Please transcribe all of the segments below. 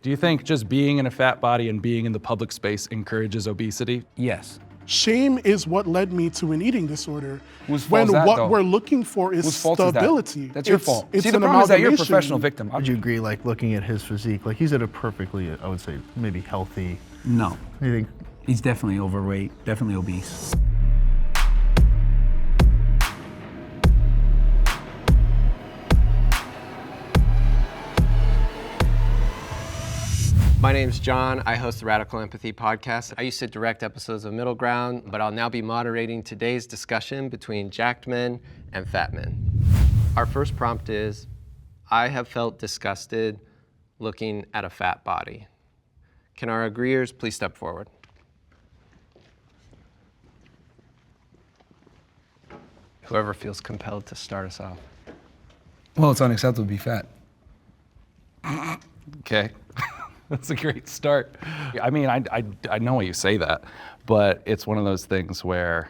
Do you think just being in a fat body and being in the public space encourages obesity? Yes. Shame is what led me to an eating disorder. Whose fault When is that, what though? we're looking for is Whose fault is that? stability. That's your fault. It's See, the an problem is that you're a amalgamation. professional victim. Would you agree, like, looking at his physique, like, he's at a perfectly, I would say, maybe healthy, No. you think? He's definitely overweight, definitely obese. My name's John. I host the Radical Empathy podcast. I used to direct episodes of Middle Ground, but I'll now be moderating today's discussion between jacked men and fat men. Our first prompt is, I have felt disgusted looking at a fat body. Can our agreeers please step forward? Whoever feels compelled to start us off. Well, it's unacceptable to be fat. Okay. That's a great start. I mean, I know why you say that, but it's one of those things where,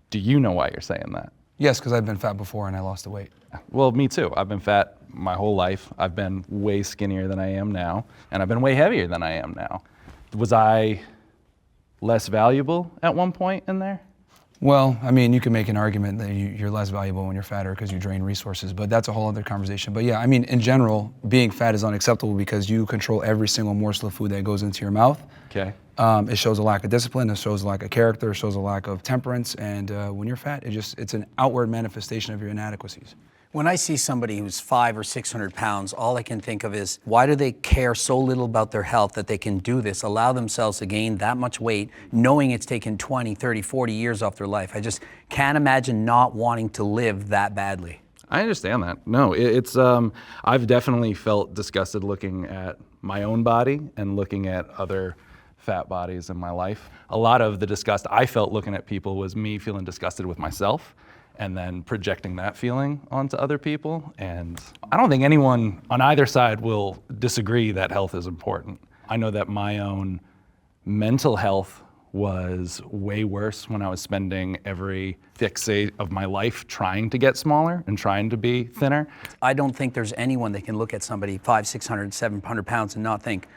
do you know why you're saying that? Yes, because I've been fat before and I lost the weight. Well, me too. I've been fat my whole life. I've been way skinnier than I am now, and I've been way heavier than I am now. Was I less valuable at one point in there? Well, I mean, you can make an argument that you're less valuable when you're fatter because you drain resources, but that's a whole other conversation. But yeah, I mean, in general, being fat is unacceptable because you control every single morsel of food that goes into your mouth. Okay. It shows a lack of discipline, it shows a lack of character, it shows a lack of temperance, and when you're fat, it's an outward manifestation of your inadequacies. When I see somebody who's 500 or 600 pounds, all I can think of is, why do they care so little about their health that they can do this, allow themselves to gain that much weight, knowing it's taken 20, 30, 40 years off their life? I just can't imagine not wanting to live that badly. I understand that. No, it's I've definitely felt disgusted looking at my own body and looking at other fat bodies in my life. A lot of the disgust I felt looking at people was me feeling disgusted with myself and then projecting that feeling onto other people. And I don't think anyone on either side will disagree that health is important. I know that my own mental health was way worse when I was spending every fixate of my life trying to get smaller and trying to be thinner. I don't think there's anyone that can look at somebody 500, 600, 700 pounds and not think,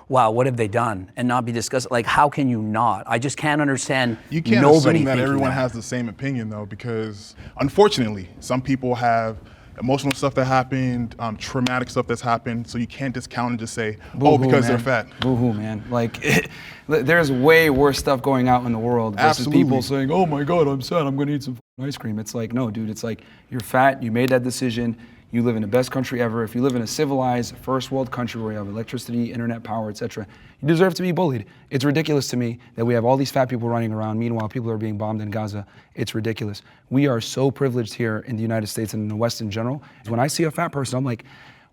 wow, what have they done? And not be disgusted. Like, how can you not? I just can't understand You can't nobody assume that thinking everyone that. has the same opinion, though, because unfortunately, some people have emotional stuff that happened, traumatic stuff that's happened, so you can't discount and just say, Boo-hoo, because man. they're fat. Boo-hoo, man. Like, there's way worse stuff going out in the world versus Absolutely. people saying, oh my God, I'm sad, I'm gonna eat some ice cream. It's like, no, dude, it's like, you're fat, you made that decision, you live in the best country ever. If you live in a civilized first world country where you have electricity, internet power, etc., you deserve to be bullied. It's ridiculous to me that we have all these fat people running around. Meanwhile, people are being bombed in Gaza. It's ridiculous. We are so privileged here in the United States and in the West in general. When I see a fat person, I'm like,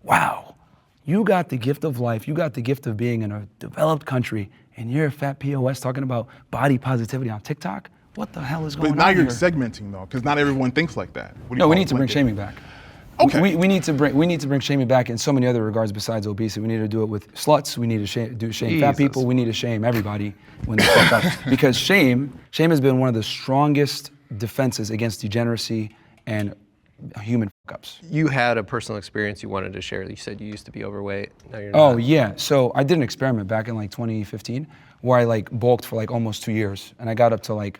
wow, you got the gift of life. You got the gift of being in a developed country, and you're a fat POS talking about body positivity on TikTok? What the hell is going But now on you're here? segmenting, though, because not everyone thinks like that. What do you No, we call need it? to bring Blanket. shaming back. Okay. We need to bring shaming back in so many other regards besides obesity. We need to do it with sluts. We need to shame fat Jesus. people. We need to shame everybody when they fuck up. Because shame has been one of the strongest defenses against degeneracy and human fuck ups. You had a personal experience you wanted to share. You said you used to be overweight. Now you're not. Oh yeah, so I did an experiment back in like 2015 where I like bulked for like almost 2 years, and I got up to like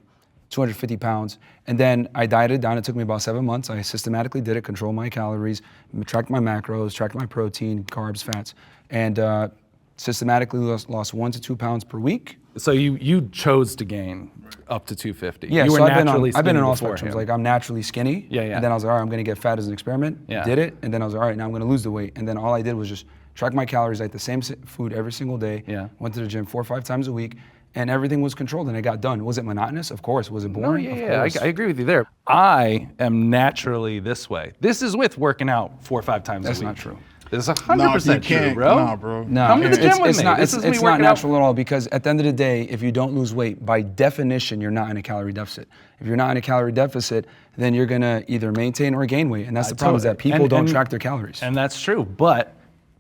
250 pounds, and then I dieted down. It took me about 7 months. I systematically did it, controlled my calories, tracked my macros, tracked my protein, carbs, fats, and systematically lost 1 to 2 pounds per week. So you chose to gain up to 250. Yeah, you so were I've been naturally on skinny all beforehand. spectrums. Like I'm naturally skinny. Yeah, yeah. And then I was like, all right, I'm gonna get fat as an experiment. Yeah. Did it, and then I was like, all right, now I'm gonna lose the weight. And then all I did was just track my calories, ate the same food every single day. Yeah. Went to the gym 4 or 5 times a week, and everything was controlled, and it got done. Was it monotonous? Of course. Was it No, boring? yeah, Of yeah, course. I agree with you there. I am naturally this way. This is with working out 4 or 5 times That's a week. not true. This is No, 100% you can't, true, bro. Nah, bro. No, Come to the gym with it's me. not. This It's, is me it's not working out. natural at all, because at the end of the day, if you don't lose weight, by definition, you're not in a calorie deficit. If you're not in a calorie deficit, then you're gonna either maintain or gain weight, and that's the problem is that people don't track their calories. And that's true, but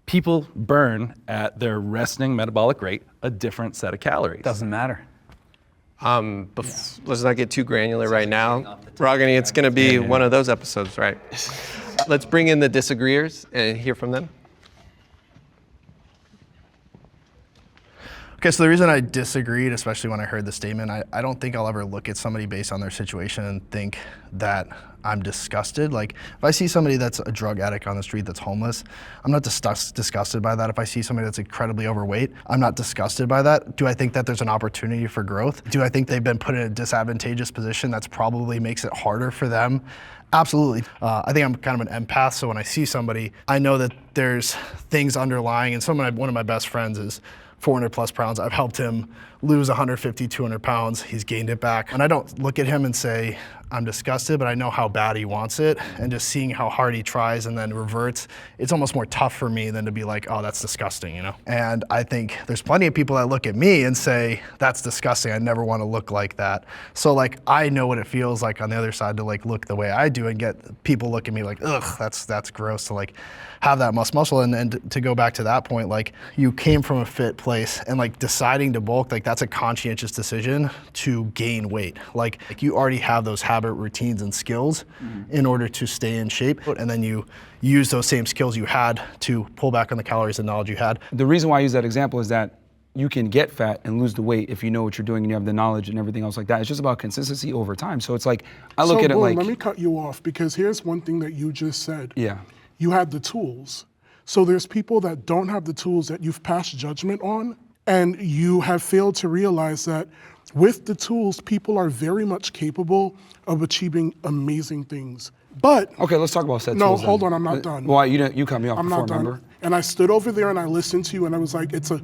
people burn at their resting metabolic rate a different set of calories. Doesn't matter. Let's not get too granular right now. Ragini, it's going to be one of those episodes, right? Let's bring in the disagreeers and hear from them. Okay, so the reason I disagreed, especially when I heard the statement, I don't think I'll ever look at somebody based on their situation and think that I'm disgusted. Like, if I see somebody that's a drug addict on the street that's homeless, I'm not disgusted by that. If I see somebody that's incredibly overweight, I'm not disgusted by that. Do I think that there's an opportunity for growth? Do I think they've been put in a disadvantageous position that's probably makes it harder for them? Absolutely. I think I'm kind of an empath, so when I see somebody, I know that there's things underlying, and one of my best friends is 400 plus pounds. I've helped him lose 150, 200 pounds. He's gained it back. And I don't look at him and say, I'm disgusted, but I know how bad he wants it. And just seeing how hard he tries and then reverts, it's almost more tough for me than to be like, oh, that's disgusting, you know? And I think there's plenty of people that look at me and say, that's disgusting. I never want to look like that. So like, I know what it feels like on the other side to like look the way I do and get people look at me like, ugh, that's gross to like have that muscle. And to go back to that point, like you came from a fit place and like deciding to bulk, like that's a conscientious decision to gain weight. Like you already have those habit routines and skills in order to stay in shape. And then you use those same skills you had to pull back on the calories and knowledge you had. The reason why I use that example is that you can get fat and lose the weight if you know what you're doing and you have the knowledge and everything else like that. It's just about consistency over time. So it's like, I look at it Boom, like, let me cut you off because here's one thing that you just said. yeah. You had the tools. So there's people that don't have the tools that you've passed judgment on, and you have failed to realize that with the tools, people are very much capable of achieving amazing things. But Okay, let's talk about said no, tools. hold then. on, I'm not done. Why, you cut me off I'm before, not done. remember? And I stood over there and I listened to you and I was like, it's a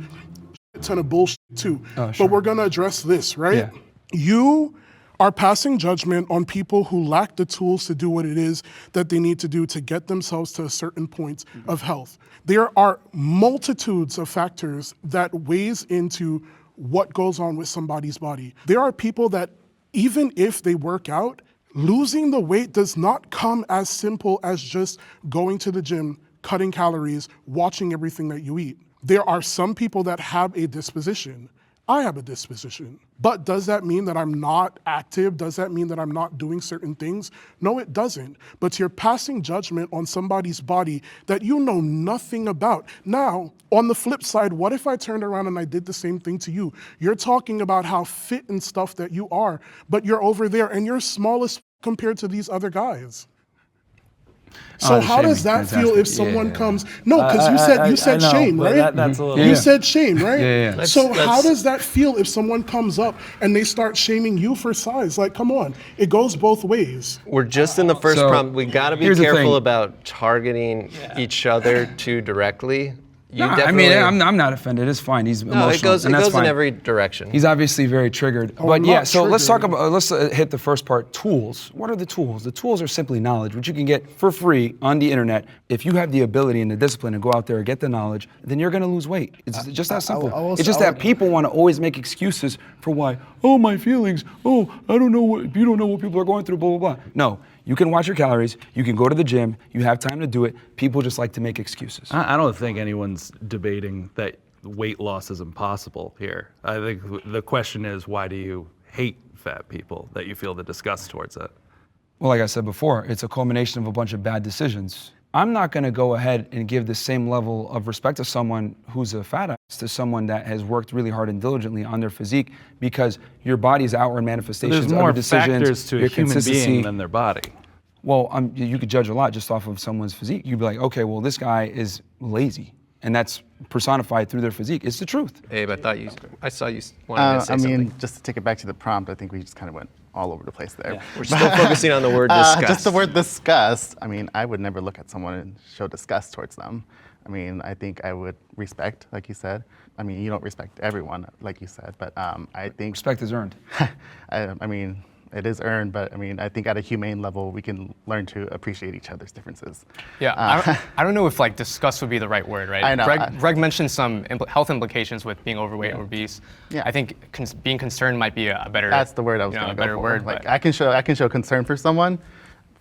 ton of bullshit too. Oh, sure. But we're gonna address this, right? Yeah. You are passing judgment on people who lack the tools to do what it is that they need to do to get themselves to a certain point of health. There are multitudes of factors that weighs into what goes on with somebody's body. There are people that even if they work out, losing the weight does not come as simple as just going to the gym, cutting calories, watching everything that you eat. There are some people that have a disposition. I have a disposition. But does that mean that I'm not active? Does that mean that I'm not doing certain things? No, it doesn't. But you're passing judgment on somebody's body that you know nothing about. Now, on the flip side, what if I turned around and I did the same thing to you? You're talking about how fit and stuff that you are, but you're over there and you're small as compared to these other guys. So how shaming, does that feel fantastic. if someone Yeah. comes? No, because you said I know, shame, but right? that's a little. You said shame, right? Yeah. So Let's- how does that feel if someone comes up and they start shaming you for size? Like, come on, it goes both ways. We're just in the first So, prompt. We got to be here's the careful thing. about targeting each other too directly. You Nah, I definitely. mean, I'm not offended. It's fine. He's emotional. no, it goes. It and that's goes in fine. every direction. He's obviously very triggered. I'm But yeah, not so let's talk triggered. about, let's hit the first part, tools. What are the tools? The tools are simply knowledge, which you can get for free on the internet. If you have the ability and the discipline to go out there and get the knowledge, then you're gonna lose weight. It's just that simple. It's just that people wanna always make excuses for why, oh, my feelings, oh, I don't know what, you don't know what people are going through, blah, blah, blah. No, you can watch your calories, you can go to the gym, you have time to do it. People just like to make excuses. I don't think anyone's debating that weight loss is impossible here. I think the question is, why do you hate fat people, that you feel the disgust towards it? Well, like I said before, it's a culmination of a bunch of bad decisions. I'm not gonna go ahead and give the same level of respect to someone who's a fat ass to someone that has worked really hard and diligently on their physique, because your body's outward manifestations There's of more your decisions, factors to a your human consistency. being than their body. Well, you could judge a lot just off of someone's physique. You'd be like, okay, well, this guy is lazy, and that's personified through their physique. It's the truth. Abe, I saw you wanted to say I mean, something. just to take it back to the prompt, I think we just kind of went all over the place there. We're still focusing on the word disgust. Just the word disgust. I mean, I would never look at someone and show disgust towards them. I mean, I think I would respect, like you said. I mean, you don't respect everyone, like you said, but I think Respect is earned. I mean, it is earned, but I mean, I think at a humane level, we can learn to appreciate each other's differences. Yeah, I don't know if like disgust would be the right word, right? I know. Greg mentioned some health implications with being overweight or obese. Yeah. I think being concerned might be a better. That's the word I was you know, going a to go better for. word. Like but I can show concern for someone.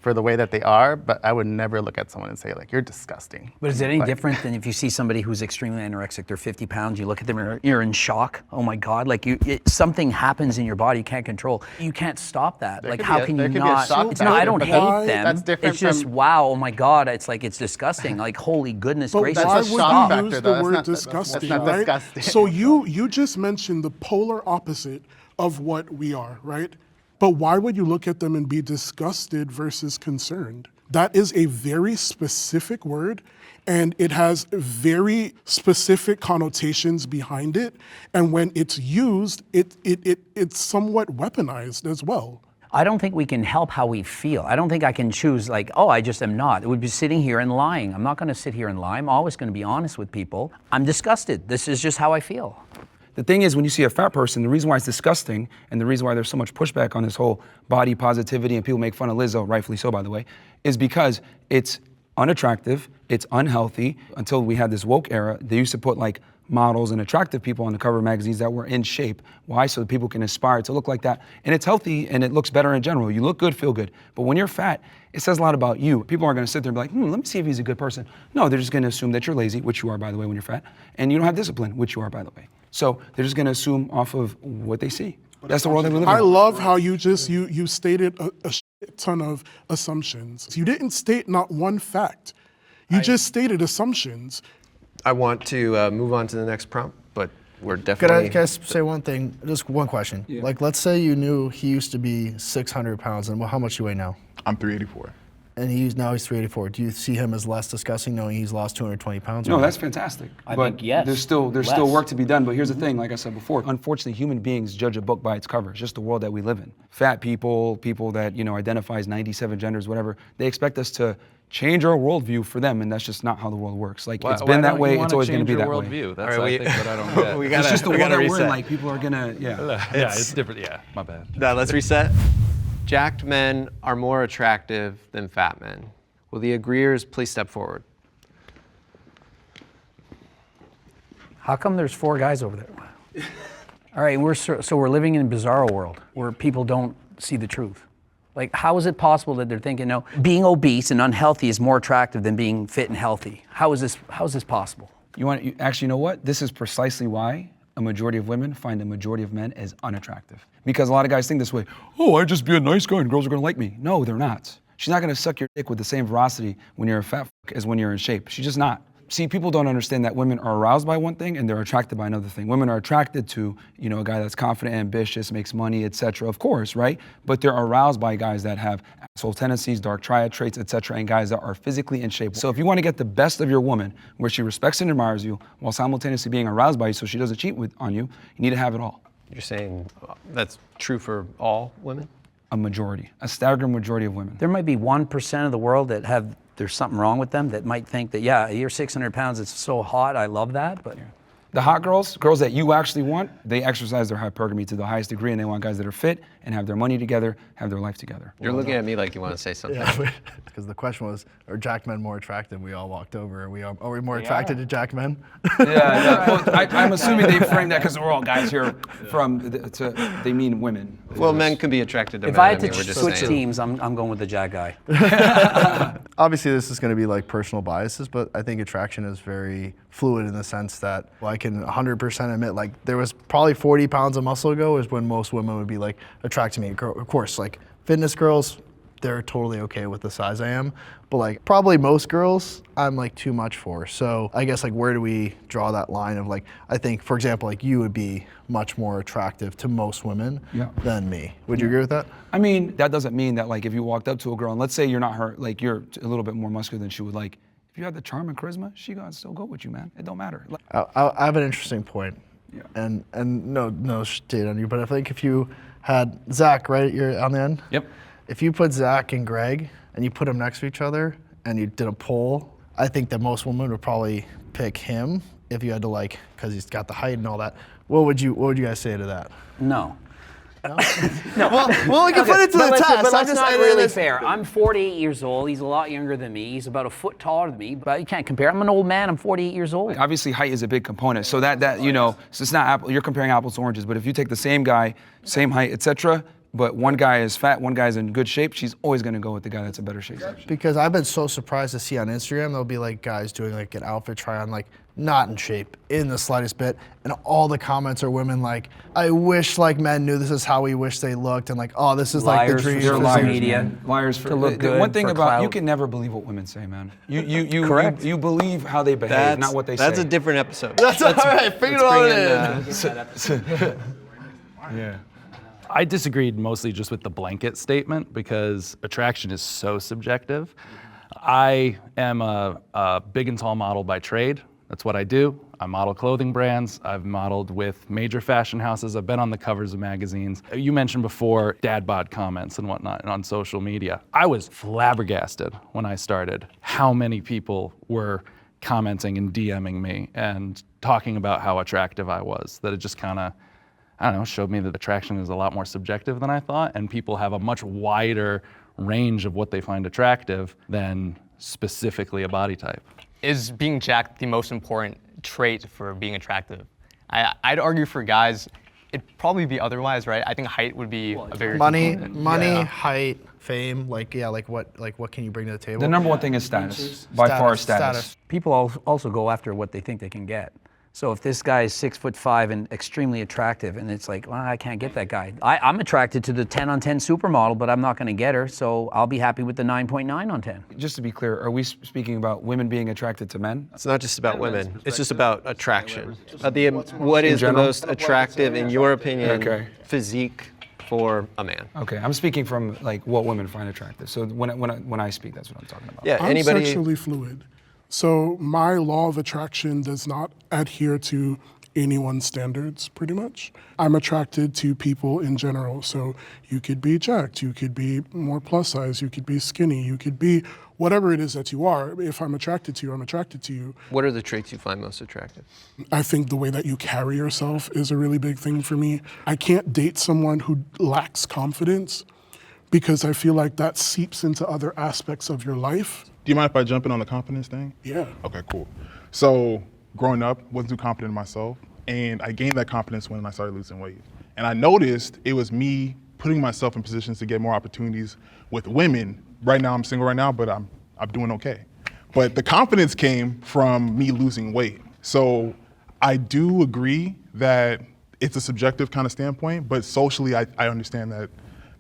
for the way that they are, but I would never look at someone and say like, you're disgusting. But is it any different than if you see somebody who's extremely anorexic, they're 50 pounds, you look at them and you're in shock? Oh my God, like something happens in your body you can't control. You can't stop that. Like how can you not? It's not, I don't hate them. That's different It's just, from- wow, oh my God, it's like, it's disgusting. Like, holy goodness But gracious. why That's a would shock you factor, use though. the That's word not- that's disgusting, not right? disgusting. So you just mentioned the polar opposite of what we are, right? But why would you look at them and be disgusted versus concerned? That is a very specific word, and it has very specific connotations behind it. And when it's used, it's somewhat weaponized as well. I don't think we can help how we feel. I don't think I can choose like, oh, I just am not. It would be sitting here and lying. I'm not gonna sit here and lie. I'm always gonna be honest with people. I'm disgusted. This is just how I feel. The thing is, when you see a fat person, the reason why it's disgusting and the reason why there's so much pushback on this whole body positivity and people make fun of Lizzo, rightfully so, by the way, is because it's unattractive, it's unhealthy. Until we had this woke era, they used to put like models and attractive people on the cover of magazines that were in shape. Why? So that people can aspire to look like that. And it's healthy and it looks better in general. You look good, feel good. But when you're fat, it says a lot about you. People aren't gonna sit there and be like, let me see if he's a good person. No, they're just gonna assume that you're lazy, which you are, by the way, when you're fat, and you don't have discipline, which you are, by the way. So they're just gonna assume off of what they see. That's the world that we live in. I love how you just, you stated a shit ton of assumptions. You didn't state not one fact. You just stated assumptions. I want to move on to the next prompt, but we're Can definitely. I say one thing? Just one question. Like, let's say you knew he used to be 600 pounds, and how much do you weigh now? I'm 384. And now he's 384. Do you see him as less disgusting knowing he's lost 220 pounds? No, that's fantastic. I but think, yes, there's still less. work to be done. But here's the thing, like I said before, unfortunately, human beings judge a book by its cover. It's just the world that we live in. Fat people that identify as 97 genders, whatever, they expect us to change our worldview for them, and that's just not how the world works. Like it's been that way, it's always going to be that way. Worldview? That's All right, I think what I don't get. It's just the we world gotta that we're in. reset. Like people are gonna, Yeah, it's different. Yeah, my bad. Now let's reset. Jacked men are more attractive than fat men. Will the agreeers please step forward? How come there's 4 guys over there? All right, so we're living in a bizarro world where people don't see the truth. Like, how is it possible that they're thinking, no, being obese and unhealthy is more attractive than being fit and healthy? How is this possible? Actually, you know what? This is precisely why a majority of women find a majority of men as unattractive. Because a lot of guys think this way, oh, I just be a nice guy and girls are gonna like me. No, they're not. She's not gonna suck your dick with the same veracity when you're a fat fuck as when you're in shape. She's just not. See, people don't understand that women are aroused by one thing and they're attracted by another thing. Women are attracted to, a guy that's confident, ambitious, makes money, etc. Of course, right? But they're aroused by guys that have asshole tendencies, dark triad traits, etc., and guys that are physically in shape. So if you want to get the best of your woman, where she respects and admires you, while simultaneously being aroused by you so she doesn't cheat on you, you need to have it all. You're saying that's true for all women? A staggering majority of women. There might be 1% of the world that there's something wrong with them that might think that, yeah, you're 600 pounds, it's so hot, I love that, but. The hot girls that you actually want, they exercise their hypergamy to the highest degree, and they want guys that are fit and have their money together, have their life together. You're looking at me like you want to say something. Because the question was, are jacked men more attractive? We all walked over. Are we more attracted to jacked men? Yeah. Well, I'm assuming they framed that because we're all guys here they mean women. Well, men can be attracted to men. If I had to we're just switch saying. teams, I'm going with the Jack guy. Obviously, this is going to be like personal biases, but I think attraction is very fluid in the sense that I can 100% admit, like, there was probably 40 pounds of muscle ago is when most women would be like attracted to me. Of course, like fitness girls, they're totally okay with the size I am, but like probably most girls I'm like too much for. So I guess like where do we draw that line of like, I think for example, like you would be much more attractive to most women than me. Would you agree with that? I mean, that doesn't mean that like if you walked up to a girl and let's say you're not her, like you're a little bit more muscular than she would like, if you have the charm and charisma, she gonna still go with you, man. It don't matter. I have an interesting point. Yeah. And no shade on you, but I think if you had Zach, right, you're on the end? Yep. If you put Zach and Greg and you put them next to each other and you did a poll, I think that most women would probably pick him if you had to like, because he's got the height and all that. What would you guys say to that? No. No. Well, we can put it to the test. But that's not really fair. I'm 48 years old. He's a lot younger than me. He's about a foot taller than me, but you can't compare. I'm an old man. I'm 48 years old. Obviously, height is a big component. So so it's not you're comparing apples to oranges. But if you take the same guy, same height, etc., But one guy is fat, one guy's in good shape. She's always going to go with the guy that's in better shape. Because I've been so surprised to see on Instagram, there'll be like guys doing like an outfit try on, like not in shape in the slightest bit. And all the comments are women like, I wish like men knew this is how we wish they looked. And like, oh, this is like the Liars for dream. social Liars, media. man. Liars for to look the good, one thing for about you clout. can never believe what women say, man. You Correct. You believe how they behave, not what they say. That's a different episode. That's all right, figure it out. Yeah. I disagreed mostly just with the blanket statement because attraction is so subjective. I am a big and tall model by trade. That's what I do. I model clothing brands. I've modeled with major fashion houses. I've been on the covers of magazines. You mentioned before dad bod comments and whatnot on social media. I was flabbergasted when I started how many people were commenting and DMing me and talking about how attractive I was, that it just kind of, I don't know, showed me that attraction is a lot more subjective than I thought, and people have a much wider range of what they find attractive than specifically a body type. Is being jacked the most important trait for being attractive? I'd argue for guys, it'd probably be otherwise, right? I think height would be a bigger Money, component. height, fame, like what can you bring to the table? The number one thing is status. By far, status. People also go after what they think they can get. So if this guy is 6'5" and extremely attractive, and it's like, well, I can't get that guy. I'm attracted to the 10 on 10 supermodel, but I'm not going to get her, so I'll be happy with the 9.9 on 10. Just to be clear, are we speaking about women being attracted to men? It's not just about women. It's just about attraction. What is the general? most attractive, in your opinion, Okay. physique for a man? Okay, I'm speaking from like what women find attractive. So when I speak, that's what I'm talking about. Yeah, I'm anybody. sexually fluid. So my law of attraction does not adhere to anyone's standards, pretty much. I'm attracted to people in general. So you could be jacked, you could be more plus size, you could be skinny, you could be whatever it is that you are. If I'm attracted to you, I'm attracted to you. What are the traits you find most attractive? I think the way that you carry yourself is a really big thing for me. I can't date someone who lacks confidence because I feel like that seeps into other aspects of your life. Do you mind if I jump in on the confidence thing? Yeah. Okay, cool. So growing up, wasn't too confident in myself, and I gained that confidence when I started losing weight. And I noticed it was me putting myself in positions to get more opportunities with women. Right now, I'm single right now, but I'm doing okay. But the confidence came from me losing weight. So I do agree that it's a subjective kind of standpoint, but socially, I understand that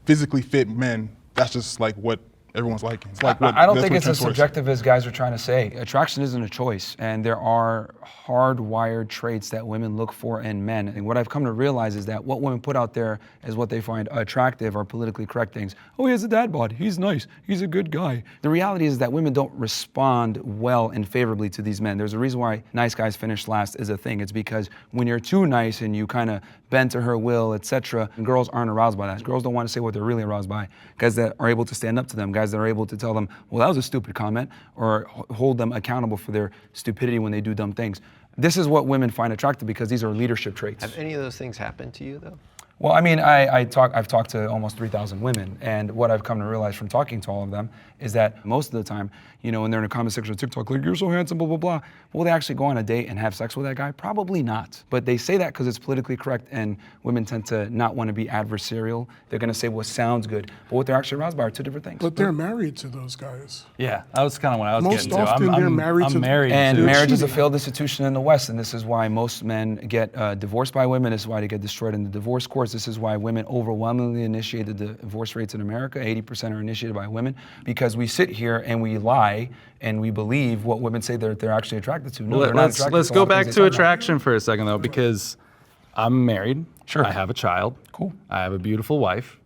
physically fit men, that's just like what everyone's liking. It's like I don't that's think what it's as trends towards. subjective as guys are trying to say. Attraction isn't a choice, and there are hardwired traits that women look for in men. And what I've come to realize is that what women put out there as what they find attractive are politically correct things. Oh, he has a dad bod. He's nice. He's a good guy. The reality is that women don't respond well and favorably to these men. There's a reason why nice guys finish last is a thing. It's because when you're too nice and you kind of bend to her will, etc., girls aren't aroused by that. Girls don't want to say what they're really aroused by. Guys that are able to stand up to them, guys that are able to tell them, well, that was a stupid comment, or hold them accountable for their stupidity when they do dumb things. This is what women find attractive because these are leadership traits. Have any of those things happened to you, though? Well, I mean, I've talked to almost 3,000 women, and what I've come to realize from talking to all of them is that most of the time, you know, when they're in a comment section of TikTok, like, you're so handsome, blah, blah, blah, will they actually go on a date and have sex with that guy? Probably not. But they say that because it's politically correct, and women tend to not want to be adversarial. They're going to say what sounds good, but what they're actually aroused by are two different things. But they're married to those guys. Yeah, that was kind of what I was Most getting to. often they're married I'm to- married And to. marriage is a cheating. failed institution in the West, and this is why most men get divorced by women. This is why they get destroyed in the divorce courts. This is why women overwhelmingly initiate the divorce rates in America. 80% are initiated by women, because we sit here and we lie and we believe what women say they're actually attracted to. No, they're not attracted Let's to a go lot of back things to they talk about. attraction for a second, though, because I'm married. Sure. I have a child. Cool. I have a beautiful wife.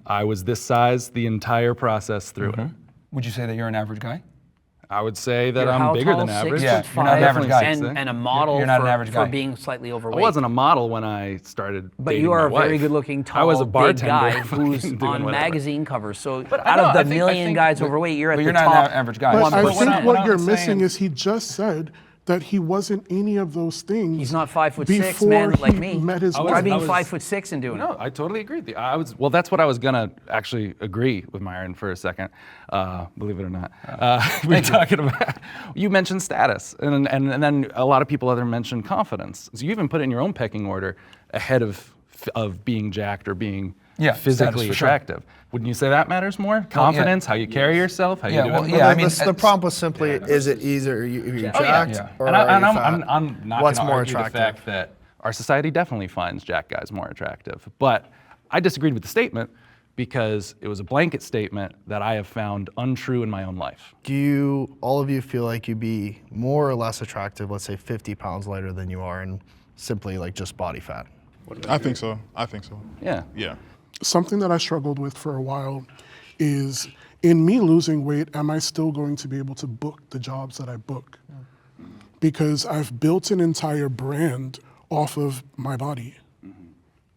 I was this size the entire process through it. Would you say that you're an average guy? I would say that You're I'm how bigger tall? than average. 6'5", Yeah, you're not an average guy. and a model You're not an average for guy. being slightly overweight. I wasn't a model when I started But dating you are my a very wife. good-looking, I was tall, a big bartender guy fucking who's doing on whatever. magazine covers. So But out I of the think- million guys overweight, you're at But the you're not top. an average guy. But I what think I'm- what what you're I'm missing saying- is he just said that he wasn't any of those things. He's not 5'6", before man, like he me. met his I was- Try wife. being I was- 5'6" and doing No, it. I totally agree with you. Well, that's what I was gonna actually agree with Myron for a second. Believe it or not, we're talking about. You mentioned status, and then a lot of people other mentioned confidence. So you even put it in your own pecking order ahead of being jacked or being Yeah, physically status, for sure. attractive. Wouldn't you say that matters more? Confidence, how you carry yourself, how you do it? Yeah, I mean, the prompt was simply, is it either you're jacked Yeah. or And are you I'm fat? not What's going to more argue attractive? the fact that our society definitely finds jack guys more attractive. But I disagreed with the statement because it was a blanket statement that I have found untrue in my own life. Do you, all of you, feel like you'd be more or less attractive, let's say 50 pounds lighter than you are, and simply like just body fat? I think so. I think so. Yeah. Yeah. Something that I struggled with for a while is, in me losing weight, am I still going to be able to book the jobs that I book? Because I've built an entire brand off of my body.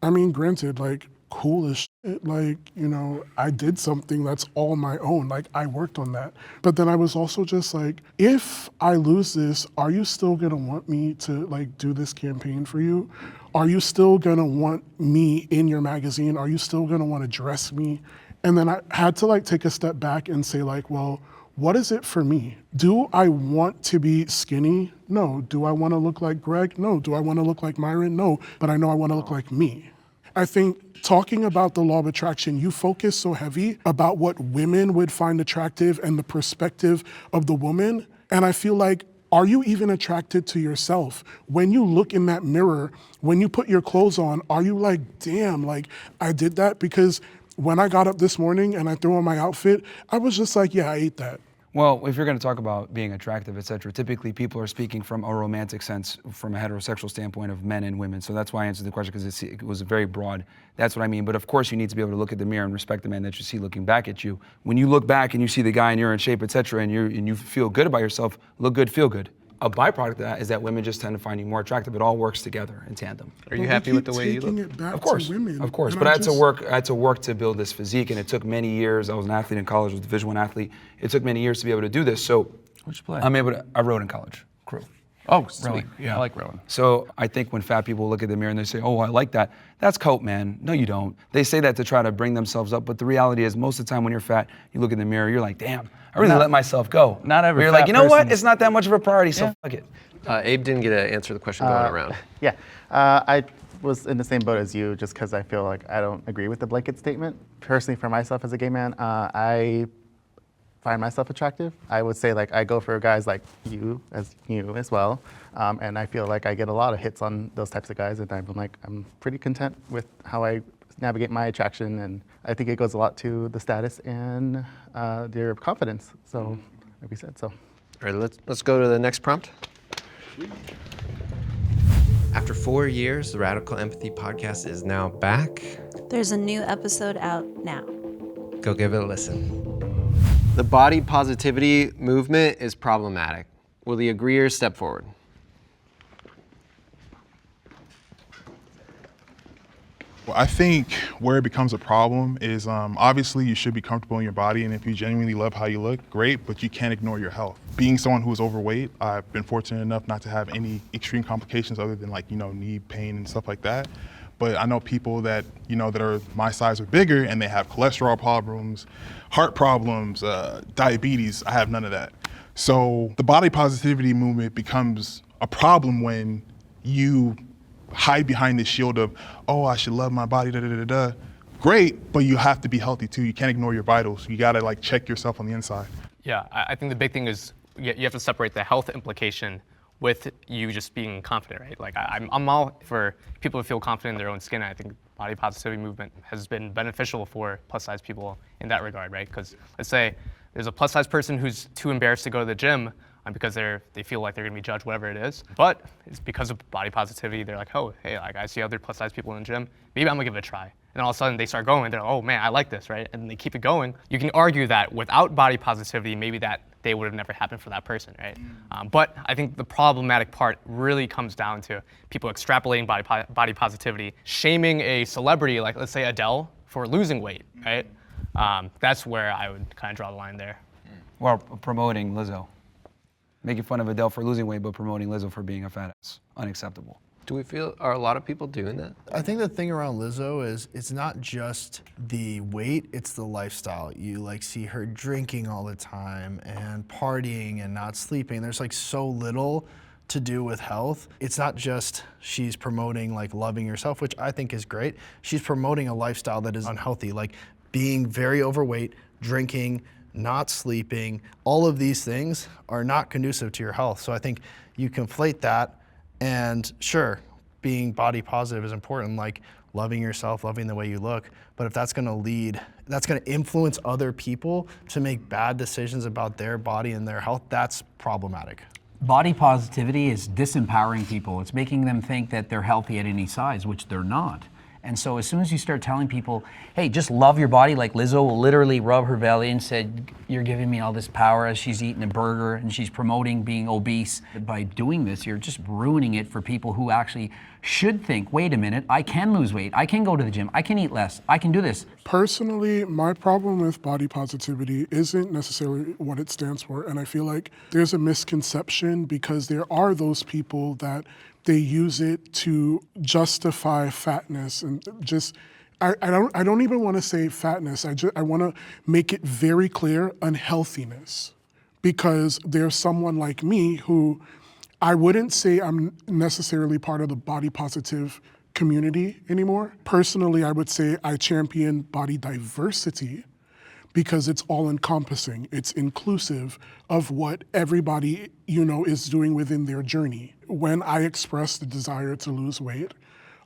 I mean, granted, like, cool as shit, like, you know, I did something that's all my own, like, I worked on that. But then I was also just like, if I lose this, are you still gonna want me to, like, do this campaign for you? Are you still gonna want me in your magazine? Are you still gonna wanna dress me? And then I had to, like, take a step back and say, like, well, what is it for me? Do I want to be skinny? No. Do I wanna look like Greg? No. Do I wanna look like Myron? No. But I know I wanna look like me. I think talking about the law of attraction, you focus so heavy about what women would find attractive and the perspective of the woman. And I feel like, are you even attracted to yourself? When you look in that mirror, when you put your clothes on, are you like, damn, like I did that? Because when I got up this morning and I threw on my outfit, I was just like, yeah, I ate that. Well, if you're going to talk about being attractive, et cetera, typically people are speaking from a romantic sense, from a heterosexual standpoint of men and women. So that's why I answered the question, because it was very broad. That's what I mean. But of course, you need to be able to look at the mirror and respect the man that you see looking back at you. When you look back and you see the guy and you're in shape, et cetera, and you feel good about yourself, look good, feel good. A byproduct of that is that women just tend to find you more attractive. It all works together in tandem. Are you happy with the way you look? Of Course, women. of course. And But I had to work to build this physique, and it took many years. I was an athlete in college, was a Division I athlete. It took many years to be able to do this. So What'd you play? I rode in college, crew. Oh, sweet. Rowing, yeah. I like rowing. So I think when fat people look at the mirror and they say, oh, I like that, that's coat, man. No, you don't. They say that to try to bring themselves up, but the reality is most of the time when you're fat, you look in the mirror, you're like, damn, I really let myself go. Not every You're fat like, you know what? person- It's not that much of a priority, so fuck it. Abe didn't get to answer the question going around. Yeah, I was in the same boat as you just because I feel like I don't agree with the blanket statement. Personally, for myself as a gay man, I find myself attractive. I would say like I go for guys like you as well, and I feel like I get a lot of hits on those types of guys, and I'm pretty content with how I navigate my attraction, and I think it goes a lot to the status and their confidence. So, like we said, so. All right, let's go to the next prompt. After 4 years, the Radical Empathy Podcast is now back. There's a new episode out now. Go give it a listen. The body positivity movement is problematic. Will the agreeers step forward? Well, I think where it becomes a problem is obviously you should be comfortable in your body, and if you genuinely love how you look, great, but you can't ignore your health. Being someone who is overweight, I've been fortunate enough not to have any extreme complications other than knee pain and stuff like that. But I know people that, that are my size or bigger, and they have cholesterol problems, heart problems, diabetes. I have none of that. So the body positivity movement becomes a problem when you hide behind this shield of, oh, I should love my body, da da da da. Great, but you have to be healthy too. You can't ignore your vitals. You gotta check yourself on the inside. Yeah, I think the big thing is you have to separate the health implication with you just being confident, right? Like I'm all for people to feel confident in their own skin. I think body positivity movement has been beneficial for plus size people in that regard, right? Because let's say there's a plus size person who's too embarrassed to go to the gym because they feel like they're gonna be judged, whatever it is. But it's because of body positivity, they're like, oh, hey, I see other plus size people in the gym, maybe I'm gonna give it a try. And all of a sudden they start going, they're like, oh man, I like this, right? And they keep it going. You can argue that without body positivity, maybe that day would have never happened for that person, right? But I think the problematic part really comes down to people extrapolating body positivity, shaming a celebrity, like let's say Adele, for losing weight, right? That's where I would kind of draw the line there. Well, promoting Lizzo. Making fun of Adele for losing weight, but promoting Lizzo for being a fat ass. Unacceptable. Do we feel, are a lot of people doing that? I think the thing around Lizzo is it's not just the weight, it's the lifestyle. You see her drinking all the time and partying and not sleeping. There's so little to do with health. It's not just she's promoting like loving yourself, which I think is great. She's promoting a lifestyle that is unhealthy, like being very overweight, drinking, not sleeping. All of these things are not conducive to your health. So I think you conflate that, and sure, being body positive is important, like loving yourself, loving the way you look. But if that's gonna influence other people to make bad decisions about their body and their health, that's problematic. Body positivity is disempowering people. It's making them think that they're healthy at any size, which they're not. And so as soon as you start telling people, hey, just love your body, like Lizzo will literally rub her belly and said, you're giving me all this power as she's eating a burger and she's promoting being obese. By doing this, you're just ruining it for people who actually should think, wait a minute, I can lose weight, I can go to the gym, I can eat less, I can do this. Personally, my problem with body positivity isn't necessarily what it stands for, and I feel like there's a misconception because there are those people that they use it to justify fatness and just, I don't even want to say fatness, I want to make it very clear, unhealthiness. Because there's someone like me who, I wouldn't say I'm necessarily part of the body positive community anymore. Personally, I would say I champion body diversity because it's all encompassing. It's inclusive of what everybody, is doing within their journey. When I expressed the desire to lose weight,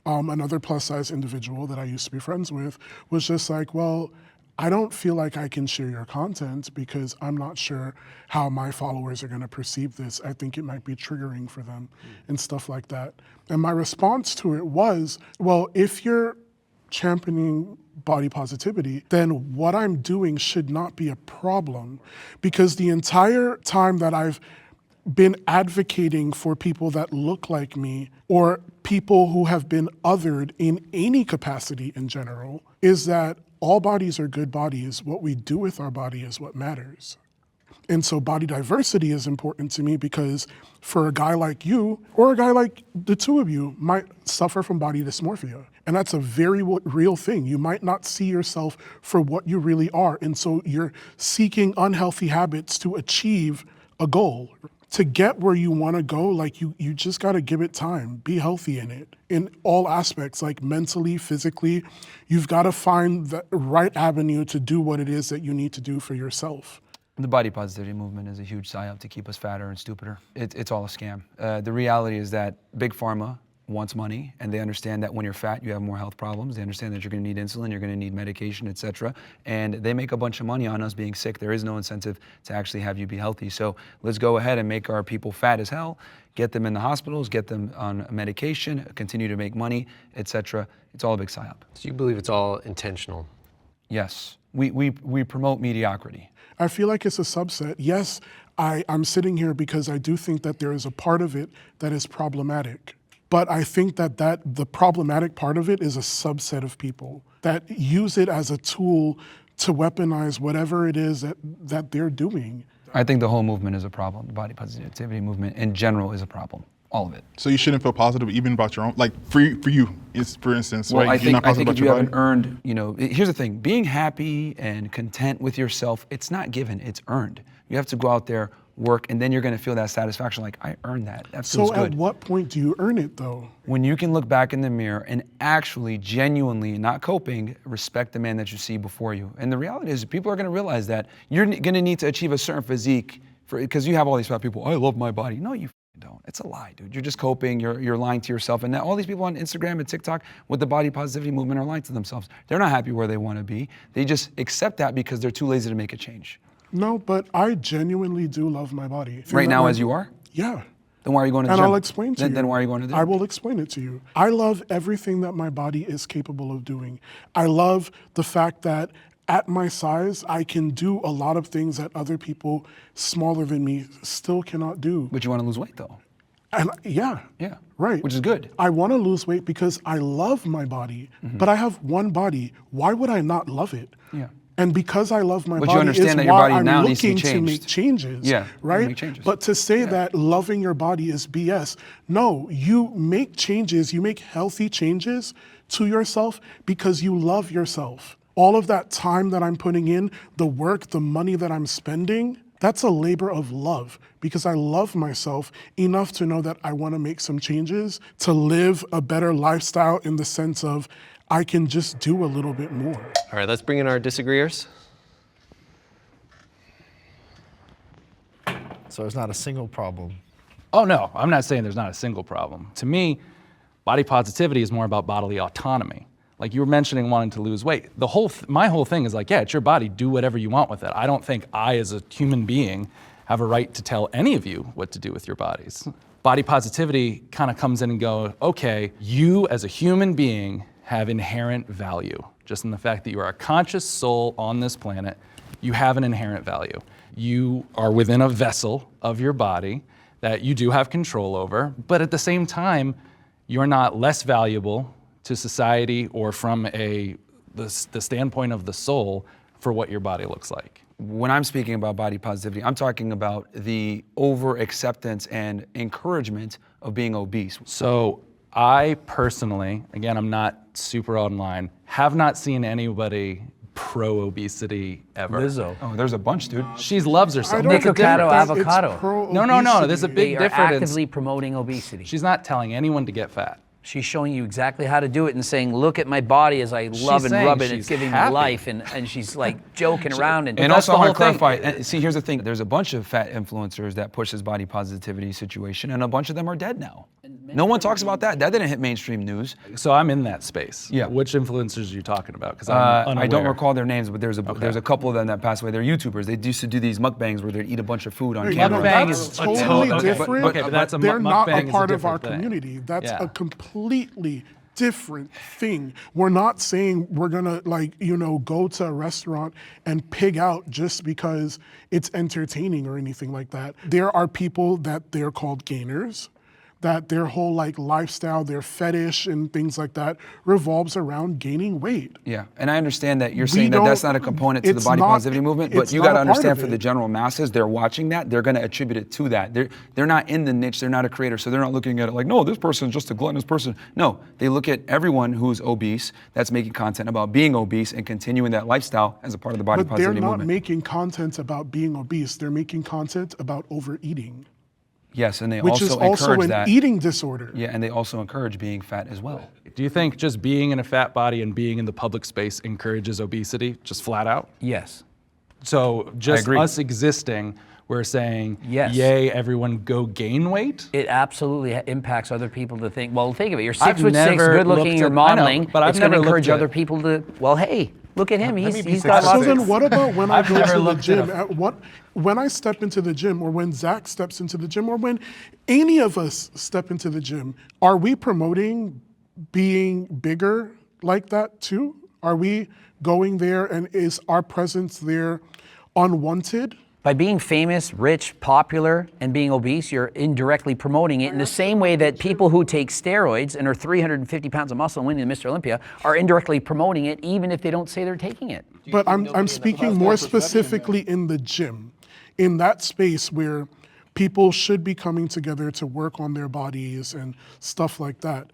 another plus size individual that I used to be friends with was just like, well, I don't feel like I can share your content because I'm not sure how my followers are gonna perceive this. I think it might be triggering for them and stuff like that. And my response to it was, well, if you're championing body positivity, then what I'm doing should not be a problem, because the entire time that I've been advocating for people that look like me or people who have been othered in any capacity in general is that all bodies are good bodies. What we do with our body is what matters. And so body diversity is important to me because for a guy like you, or a guy like the two of you, might suffer from body dysmorphia. And that's a very real thing. You might not see yourself for what you really are. And so you're seeking unhealthy habits to achieve a goal. To get where you want to go, like you just got to give it time. Be healthy in it, in all aspects, like mentally, physically. You've got to find the right avenue to do what it is that you need to do for yourself. The body positivity movement is a huge psyop to keep us fatter and stupider. It's all a scam. The reality is that Big Pharma wants money, and they understand that when you're fat, you have more health problems. They understand that you're gonna need insulin, you're gonna need medication, etc. And they make a bunch of money on us being sick. There is no incentive to actually have you be healthy. So let's go ahead and make our people fat as hell, get them in the hospitals, get them on medication, continue to make money, etc. It's all a big psyop. So you believe it's all intentional? Yes, we promote mediocrity. I feel like it's a subset. Yes, I'm sitting here because I do think that there is a part of it that is problematic. But I think that the problematic part of it is a subset of people that use it as a tool to weaponize whatever it is that they're doing. I think the whole movement is a problem. The body positivity movement in general is a problem. All of it. So you shouldn't feel positive even about your own, like for you, for instance, well, right? I think about if you your haven't body? earned, here's the thing, being happy and content with yourself, it's not given, it's earned. You have to go out there, work, and then you're gonna feel that satisfaction, like, I earned that, that feels So good. at what point do you earn it though? When you can look back in the mirror and actually, genuinely, not coping, respect the man that you see before you. And the reality is, people are gonna realize that you're gonna need to achieve a certain physique, because you have all these fat people, I love my body. No, you don't. It's a lie, dude. You're just coping, you're lying to yourself. And now all these people on Instagram and TikTok with the body positivity movement are lying to themselves. They're not happy where they wanna be. They just accept that because they're too lazy to make a change. No, but I genuinely do love my body. Right now as you are? Yeah. Then why are you going to the And gym? I'll explain to you. Then why are you going to the gym? I will explain it to you. I love everything that my body is capable of doing. I love the fact that at my size, I can do a lot of things that other people smaller than me still cannot do. But you want to lose weight though. And yeah. Right. Which is good. I want to lose weight because I love my body, but I have one body. Why would I not love it? Yeah. And because I love my But you body understand is that your why body I'm now needs to be looking to make changed. changes, Yeah, right? make changes. But to say that loving your body is BS, no, you make changes, you make healthy changes to yourself because you love yourself. All of that time that I'm putting in, the work, the money that I'm spending, That's a labor of love because I love myself enough to know that I want to make some changes to live a better lifestyle in the sense of I can just do a little bit more. All right, let's bring in our disagreeers. So there's not a single problem. Oh no, I'm not saying there's not a single problem. To me, body positivity is more about bodily autonomy. Like you were mentioning wanting to lose weight. My whole thing is like, yeah, it's your body, do whatever you want with it. I don't think I, as a human being, have a right to tell any of you what to do with your bodies. Body positivity kind of comes in and go, okay, you as a human being have inherent value. Just in the fact that you are a conscious soul on this planet, you have an inherent value. You are within a vessel of your body that you do have control over, but at the same time, you're not less valuable to society or from the standpoint of the soul for what your body looks like. When I'm speaking about body positivity, I'm talking about the over acceptance and encouragement of being obese. So I personally, again, I'm not super online, have not seen anybody pro-obesity ever. Lizzo. Oh, there's a bunch, dude. She loves herself. I don't That's a think Avocado, that it's avocado. pro-obesity. No, there's a They big are difference. actively promoting obesity. She's not telling anyone to get fat. She's showing you exactly how to do it and saying, look at my body as I love and saying rub it. she's It's giving me happy. life. And she's like joking around. And that's also, the I want to whole thing. clarify. And see, here's the thing. There's a bunch of fat influencers that push this body positivity situation, and a bunch of them are dead now. No one talks about that. That didn't hit mainstream news. So I'm in that space. Yeah. Which influencers are you talking about? Because I'm I don't unaware. recall their names, but there's a couple of them that passed away. They're YouTubers. They used to do these mukbangs where they'd eat a bunch of food on camera. Mukbang That's is a totally total- different. okay, but that's a They're not mukbang a is part a of our different thing. community. That's Yeah. a completely different thing. We're not saying we're gonna go to a restaurant and pig out just because it's entertaining or anything like that. There are people that they're called gainers, that their whole lifestyle, their fetish and things like that revolves around gaining weight. Yeah, and I understand that you're We saying that that's don't- not a component to the it's body not- positivity movement, but it's you not got to a part understand of for the it. general masses, they're watching that, they're going to attribute it to that. They're not in the niche, they're not a creator, so they're not looking at it like, no, this person's just a gluttonous person. No, they look at everyone who's obese that's making content about being obese and continuing that lifestyle as a part of the body But they're positivity not movement. making content about being obese. They're making content about overeating, Yes, and they which is also also encourage an that. eating disorder. Yeah, and they also encourage being fat as well. Do you think just being in a fat body and being in the public space encourages obesity, just flat out? Yes. So just agree. us existing, we're saying, Yes. yay, everyone go gain weight? It absolutely impacts other people to think, well, think of it. You're I've 6'6", never good looking, looked you're at- I know, modeling. but I've it's going to never encourage looked other at- people to, well, hey, look at him. me He's be got So lots then of... what about when I I've go never to the looked gym? at When I step into the gym, or when Zach steps into the gym, or when any of us step into the gym, are we promoting being bigger like that too? Are we going there and is our presence there unwanted? By being famous, rich, popular, and being obese, you're indirectly promoting it in the same way that people who take steroids and are 350 pounds of muscle and winning the Mr. Olympia are indirectly promoting it even if they don't say they're taking it. But I'm speaking more specifically in the gym, in that space where people should be coming together to work on their bodies and stuff like that.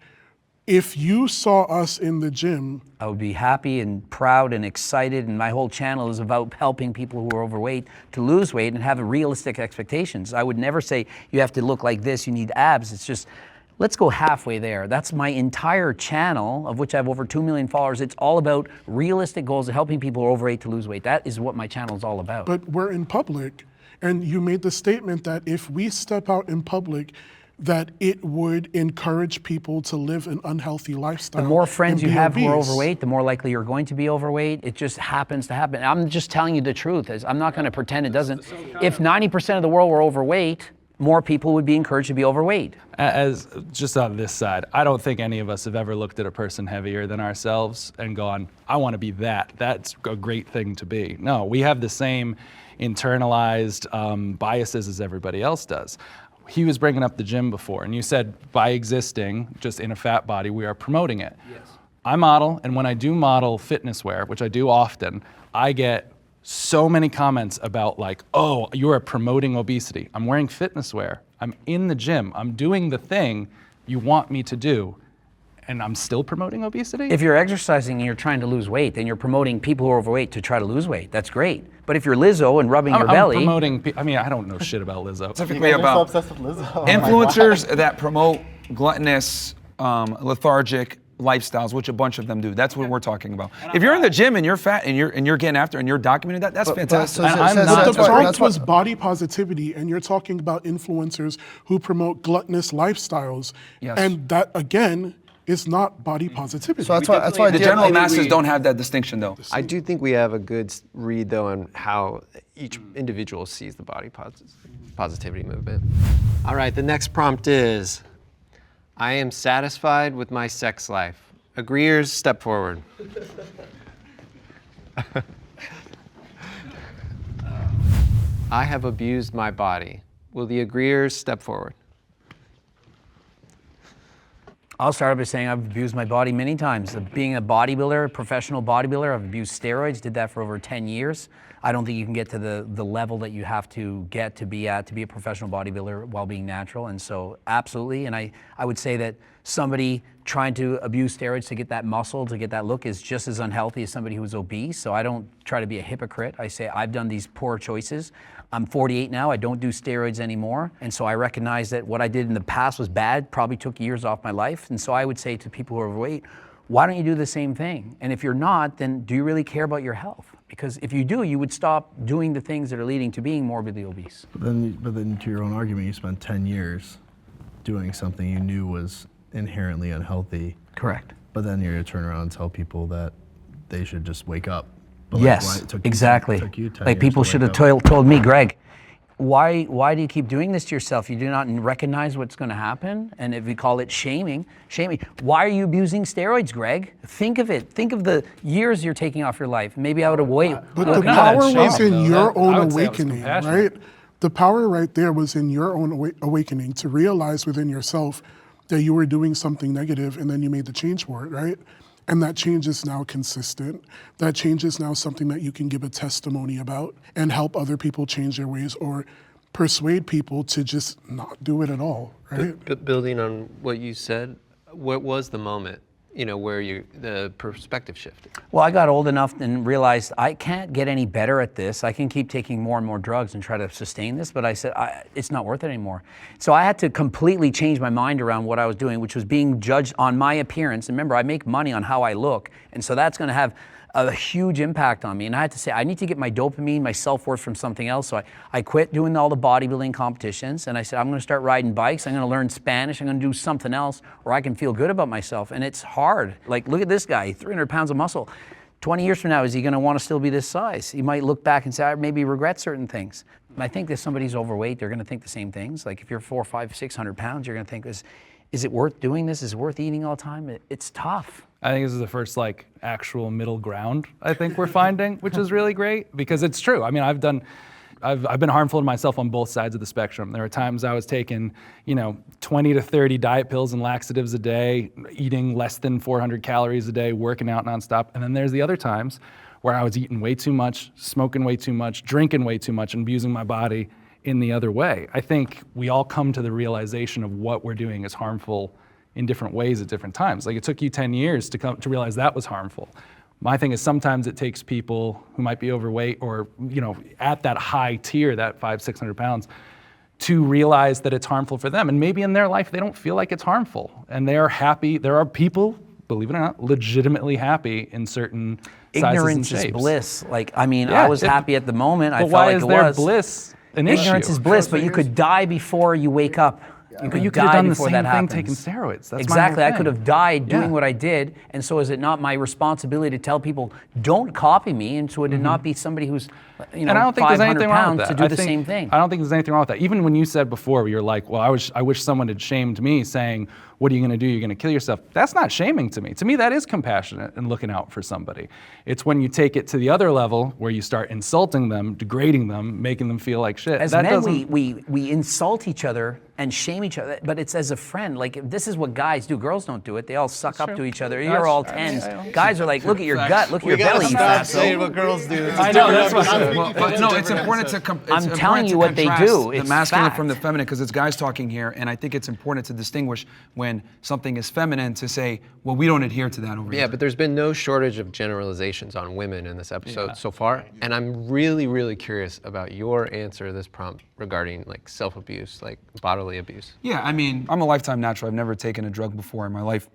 If you saw us in the gym, I would be happy and proud and excited, and my whole channel is about helping people who are overweight to lose weight and have realistic expectations. I would never say you have to look like this, you need abs. It's just, let's go halfway there. That's my entire channel, of which I have over 2 million followers. It's all about realistic goals of helping people who are overweight to lose weight. That is what my channel is all about. but we're in public, and you made the statement that if we step out in public, that it would encourage people to live an unhealthy lifestyle. The more friends and you be have who are obese. overweight, the more likely you're going to be overweight. It just happens to happen. I'm just telling you the truth. I'm not going to pretend it doesn't. If 90% of the world were overweight, more people would be encouraged to be overweight. As just on this side, I don't think any of us have ever looked at a person heavier than ourselves and gone, I want to be that. That's a great thing to be. No, we have the same internalized biases as everybody else does. He was bringing up the gym before, and you said by existing just in a fat body, we are promoting it. Yes. I model, and when I do model fitness wear, which I do often, I get so many comments about like, oh, you are promoting obesity. I'm wearing fitness wear. I'm in the gym. I'm doing the thing you want me to do, and I'm still promoting obesity? If you're exercising and you're trying to lose weight, then you're promoting people who are overweight to try to lose weight. That's great. But if you're Lizzo and rubbing your I'm belly, promoting. I mean, I don't know shit about Lizzo. Specifically You're so about obsessed with Lizzo. influencers that promote gluttonous, lethargic lifestyles, which a bunch of them do. That's what we're talking about. If you're in the gym and you're fat and you're getting after and you're documenting that, that's fantastic. so- I'm so- not- The that's prompt what- was body positivity, and you're talking about influencers who promote gluttonous lifestyles. Yes. And that, again, is not body positivity. So that's why The general masses don't have that distinction, though. I do think we have a good read, though, on how each individual sees the body positivity movement. All right, the next prompt is, I am satisfied with my sex life. Agreeers, step forward. I have abused my body. Will the agreeers step forward? I'll start by saying I've abused my body many times. Being a bodybuilder, a professional bodybuilder, I've abused steroids, did that for over 10 years. I don't think you can get to the level that you have to get to be at to be a professional bodybuilder while being natural. And so absolutely, and I would say that somebody trying to abuse steroids to get that muscle, to get that look is just as unhealthy as somebody who's obese. So I don't try to be a hypocrite. I say I've done these poor choices. I'm 48 now, I don't do steroids anymore. And so I recognize that what I did in the past was bad, probably took years off my life. And so I would say to people who are overweight, why don't you do the same thing? And if you're not, then do you really care about your health? Because if you do, you would stop doing the things that are leading to being morbidly obese. But then to your own argument, you spent 10 years doing something you knew was inherently unhealthy. Correct. But then you're going to turn around and tell people that they should just wake up. But why Yes, it took you- exactly. it took you 10 Like years people to should wake have up. told me, Greg, why do you keep doing this to yourself? You do not recognize what's going to happen, and if we call it shaming. Why are you abusing steroids, Greg? Think of it. Think of the years you're taking off your life. Maybe I would have waited. But I the don't know, power that's was shaming, in though. your That- own I would say it was awakening, compassionate. right? The power right there was in your own awakening to realize within yourself that you were doing something negative, and then you made the change for it, right? And that change is now consistent. That change is now something that you can give a testimony about and help other people change their ways or persuade people to just not do it at all, right? But building on what you said, what was the moment, where the perspective shifted? Well, I got old enough and realized I can't get any better at this. I can keep taking more and more drugs and try to sustain this, but I said, it's not worth it anymore. So I had to completely change my mind around what I was doing, which was being judged on my appearance. And remember, I make money on how I look, and so that's going to have a huge impact on me. And I had to say, I need to get my dopamine, my self-worth from something else. So I quit doing all the bodybuilding competitions, and I said, I'm going to start riding bikes. I'm going to learn Spanish. I'm going to do something else where I can feel good about myself. And it's hard. Like, look at this guy, 300 pounds of muscle. 20 years from now, is he going to want to still be this size? He might look back and say, I maybe regret certain things. And I think if somebody's overweight, they're going to think the same things. Like if you're 400, 500, 600 pounds, you're going to think, is it worth doing this? Is it worth eating all the time? It's tough. I think this is the first actual middle ground I think we're finding, which is really great because it's true. I mean, I've been harmful to myself on both sides of the spectrum. There were times I was taking, 20 to 30 diet pills and laxatives a day, eating less than 400 calories a day, working out nonstop. And then there's the other times where I was eating way too much, smoking way too much, drinking way too much, and abusing my body in the other way. I think we all come to the realization of what we're doing is harmful in different ways at different times. Like it took you 10 years to realize that was harmful. My thing is sometimes it takes people who might be overweight or, at that high tier, that 500-600 pounds, to realize that it's harmful for them. And maybe in their life, they don't feel like it's harmful. And they're happy. There are people, believe it or not, legitimately happy in certain sizes and Ignorance shapes. is bliss. I Yeah, was happy at the moment. I But felt why like is it there was. bliss an Ignorance issue? is bliss, but you could die before you wake up. You But you could have die done the before same that thing happens. taking steroids. That's my whole exactly. I thing. could have died doing Yeah. what I did, and so is it not my responsibility to tell people don't copy me, and so would it not be somebody who's, And I don't think there's 500 anything wrong pounds with that. to do I the think- same thing? I don't think there's anything wrong with that. Even when you said before, you're like, well, I wish someone had shamed me saying, what are you going to do? You're going to kill yourself. That's not shaming to me. To me, that is compassionate and looking out for somebody. It's when you take it to the other level where you start insulting them, degrading them, making them feel like shit. As that men, doesn't. we insult each other and shame each other, but it's as a friend. Like this is what guys do. Girls don't do it. They all suck up to each other. You're all tens. Guys are like, look at your gut, look at your belly, you fatso. what girls do. I know, that's what But no, it's important to I'm telling you what they do. The It's masculine fact. from the feminine, because it's guys talking here, and I think it's important to distinguish when something is feminine to say, well, we don't adhere to that over here. Yeah, but there's been no shortage of generalizations on women in this episode so far, and I'm really, really curious about your answer to this prompt regarding like self-abuse, like bodily abuse. Yeah, I mean, I'm a lifetime natural. I've never taken a drug before in my life.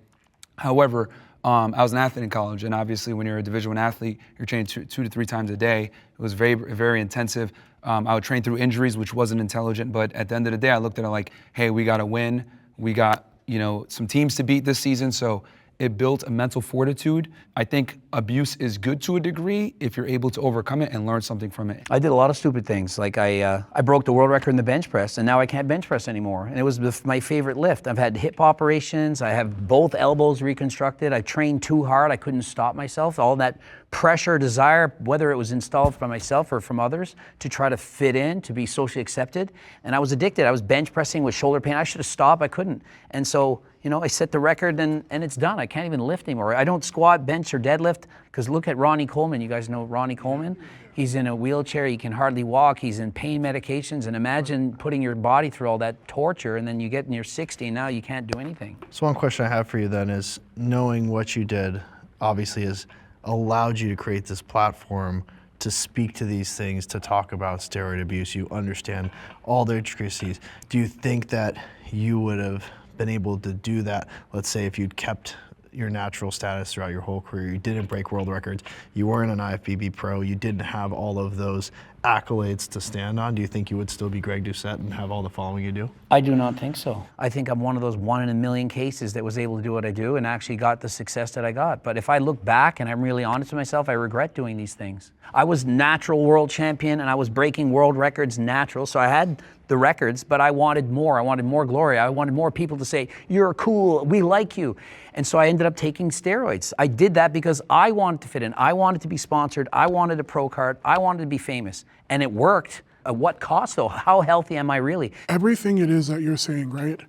However, I was an athlete in college, and obviously when you're a Division I athlete, you're training two to three times a day. It was very, very intensive. I would train through injuries, which wasn't intelligent, but at the end of the day, I looked at it like, hey, we got to win. We got, some teams to beat this season, so it built a mental fortitude. I think abuse is good to a degree if you're able to overcome it and learn something from it. I did a lot of stupid things. Like I broke the world record in the bench press, and now I can't bench press anymore. And it was my favorite lift. I've had hip operations. I have both elbows reconstructed. I trained too hard. I couldn't stop myself. All that pressure, desire, whether it was installed by myself or from others, to try to fit in, to be socially accepted. And I was addicted. I was bench pressing with shoulder pain. I should have stopped. I couldn't. And so, I set the record and it's done. I can't even lift anymore. I don't squat, bench, or deadlift, because look at Ronnie Coleman. You guys know Ronnie Coleman? He's in a wheelchair. He can hardly walk. He's in pain medications. And imagine putting your body through all that torture, and then you get in your 60 and now you can't do anything. So one question I have for you then is, knowing what you did obviously has allowed you to create this platform to speak to these things, to talk about steroid abuse. You understand all the intricacies. Do you think that you would have been able to do that, let's say, if you'd kept your natural status throughout your whole career, you didn't break world records, you weren't an IFBB pro, you didn't have all of those accolades to stand on, do you think you would still be Greg Doucette and have all the following you do? I do not think so. I think I'm one of those 1 in a million cases that was able to do what I do and actually got the success that I got. But if I look back and I'm really honest with myself, I regret doing these things. I was natural world champion and I was breaking world records natural, so I had the records, but I wanted more. I wanted more glory. I wanted more people to say, you're cool, we like you. And so I ended up taking steroids. I did that because I wanted to fit in. I wanted to be sponsored. I wanted a pro card. I wanted to be famous. And it worked. At what cost though? How healthy am I really? Everything it is that you're saying, right?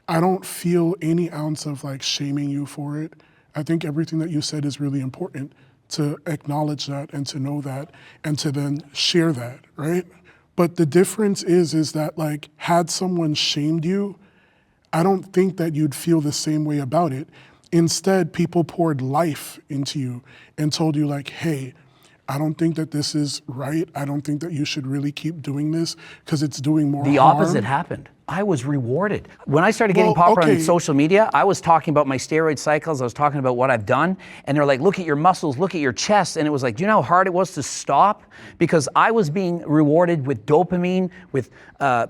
I don't feel any ounce of like shaming you for it. I think everything that you said is really important, to acknowledge that and to know that and to then share that, right? But the difference is that like, had someone shamed you, I don't think that you'd feel the same way about it. Instead, people poured life into you and told you like, hey, I don't think that this is right. I don't think that you should really keep doing this because it's doing more harm. The opposite happened. I was rewarded. When I started getting popular on social media, I was talking about my steroid cycles. I was talking about what I've done. And they're like, look at your muscles, look at your chest. And it was like, do you know how hard it was to stop? Because I was being rewarded with dopamine, with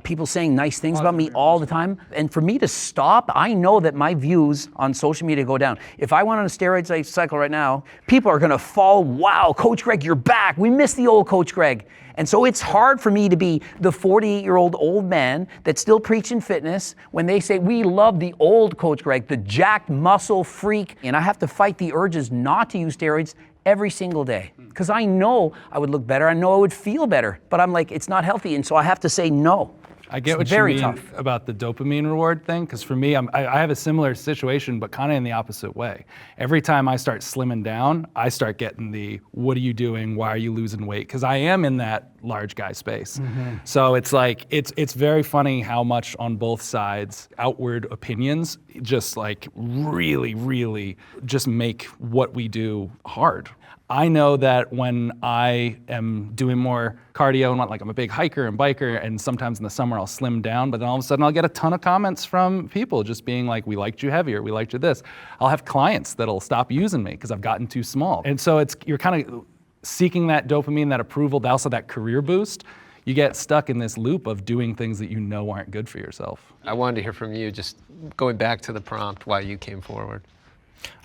people saying nice things about me all the time. And for me to stop, I know that my views on social media go down. If I went on a steroid cycle right now, people are gonna fall, wow, Coach Greg, you're back. We miss the old Coach Greg. And so it's hard for me to be the 48-year-old old man that's still preaching fitness when they say, we love the old Coach Greg, the jacked muscle freak. And I have to fight the urges not to use steroids every single day. Because I know I would look better, I know I would feel better, but I'm like, it's not healthy, and so I have to say no. I get It's what very you mean tough. about the dopamine reward thing, because for me, I have a similar situation, but kind of in the opposite way. Every time I start slimming down, I start getting the, what are you doing? Why are you losing weight? Because I am in that large guy space. So it's like, it's very funny how much on both sides, outward opinions just like really, really just make what we do hard. I know that when I am doing more cardio and like I'm a big hiker and biker, and sometimes in the summer I'll slim down, but then all of a sudden I'll get a ton of comments from people just being like, we liked you heavier, we liked you this. I'll have clients that'll stop using me because I've gotten too small. And so you're kind of seeking that dopamine, that approval, also that career boost. You get stuck in this loop of doing things that you know aren't good for yourself. I wanted to hear from you, just going back to the prompt, why you came forward.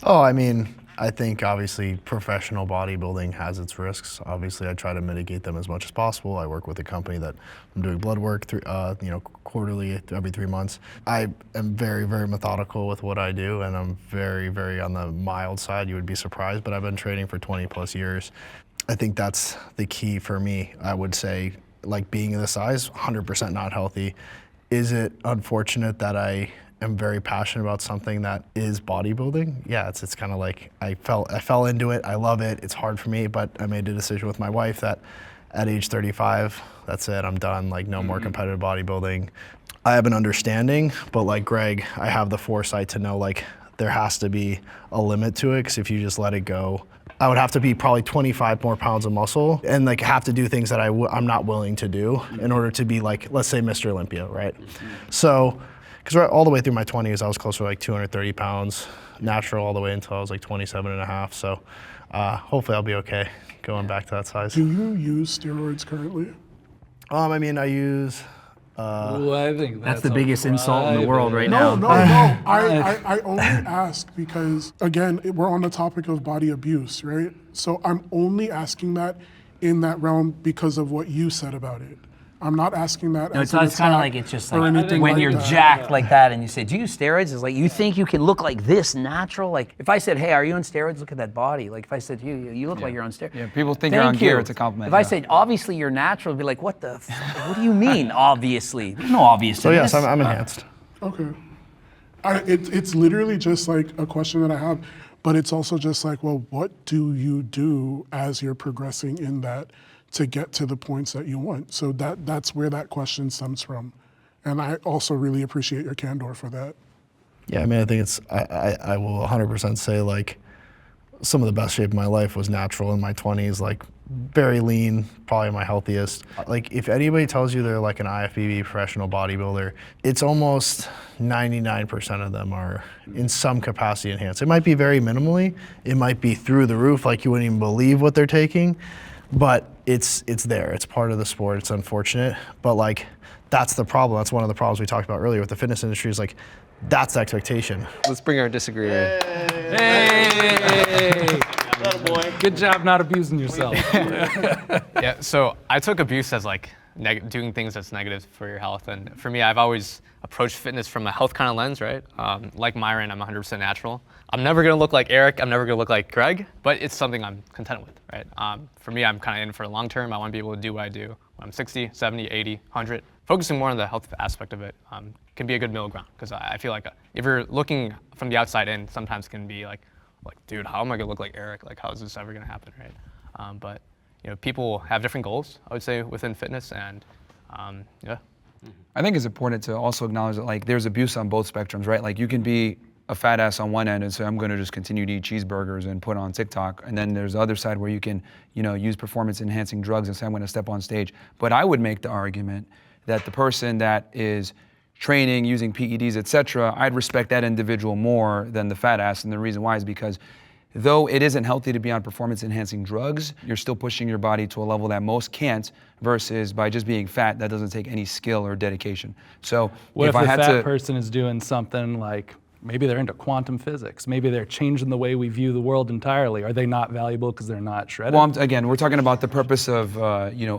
Oh, I mean, I think obviously professional bodybuilding has its risks. Obviously, I try to mitigate them as much as possible. I work with a company that I'm doing blood work quarterly, every 3 months. I am very, very methodical with what I do, and I'm very, very on the mild side. You would be surprised, but I've been training for 20 plus years. I think that's the key for me. I would say, like being this size, 100% not healthy. Is it unfortunate that I am very passionate about something that is bodybuilding? Yeah, it's kind of like I fell into it. I love it. It's hard for me, but I made a decision with my wife that at age 35, that's it, I'm done, like no more competitive bodybuilding. I have an understanding, but like Greg, I have the foresight to know like there has to be a limit to it, because if you just let it go, I would have to be probably 25 more pounds of muscle and like have to do things that I'm not willing to do in order to be like, let's say Mr. Olympia, right? So, because all the way through my 20s, I was closer to like 230 pounds, natural all the way until I was like 27 and a half. So hopefully I'll be okay going back to that size. Do you use steroids currently? I mean, I use, I think That's the biggest insult in the world right No, now. no. I only ask because, again, we're on the topic of body abuse, right? So I'm only asking that in that realm because of what you said about it. I'm not asking that No, as it's kind of an like attack it's just or like anything when like you're that. jacked like that and you say, do you use steroids? It's like, you think you can look like this natural? Like if I said, hey, are you on steroids? Look at that body. Like if I said, you look like you're on steroids. Yeah, people think you're on Thank gear, you. it's a compliment, If I yeah. said, obviously you're natural, it'd be like, what the, what do you mean, obviously? There's no obvious so in yes, this. I'm enhanced. Okay. It's literally just like a question that I have, but it's also just like, well, what do you do as you're progressing in that to get to the points that you want? So that's where that question stems from. And I also really appreciate your candor for that. Yeah, I mean, I think it's, I will 100% say like some of the best shape of my life was natural in my 20s, like very lean, probably my healthiest. Like if anybody tells you they're like an IFBB professional bodybuilder, it's almost 99% of them are in some capacity enhanced. It might be very minimally, it might be through the roof, like you wouldn't even believe what they're taking, but it's there, it's part of the sport, it's unfortunate, but like that's the problem. That's one of the problems we talked about earlier with the fitness industry is like, that's the expectation. Let's bring our disagreeer in. Hey! Good job not abusing yourself. Yeah, so I took abuse as like doing things that's negative for your health. And for me, I've always approached fitness from a health kind of lens, right? Like Myron, I'm 100% natural. I'm never gonna look like Eric, I'm never gonna look like Greg, but it's something I'm content with, right? For me, I'm kind of in for the long term. I wanna be able to do what I do when I'm 60, 70, 80, 100. Focusing more on the health aspect of it can be a good middle ground, because I feel like if you're looking from the outside in, sometimes it can be like, dude, how am I gonna look like Eric? Like, how is this ever gonna happen, right? But you know, people have different goals, I would say, within fitness, and yeah. I think it's important to also acknowledge that like there's abuse on both spectrums, right? Like you can be a fat ass on one end and say, I'm gonna just continue to eat cheeseburgers and put on TikTok. And then there's the other side where you can, use performance enhancing drugs and say, I'm gonna step on stage. But I would make the argument that the person that is training, using PEDs, et cetera, I'd respect that individual more than the fat ass. And the reason why is because though it isn't healthy to be on performance enhancing drugs, you're still pushing your body to a level that most can't, versus by just being fat, that doesn't take any skill or dedication. So What if I the had fat to, person is doing something like, maybe they're into quantum physics, maybe they're changing the way we view the world entirely. Are they not valuable because they're not shredded? well, again, we're talking about the purpose of,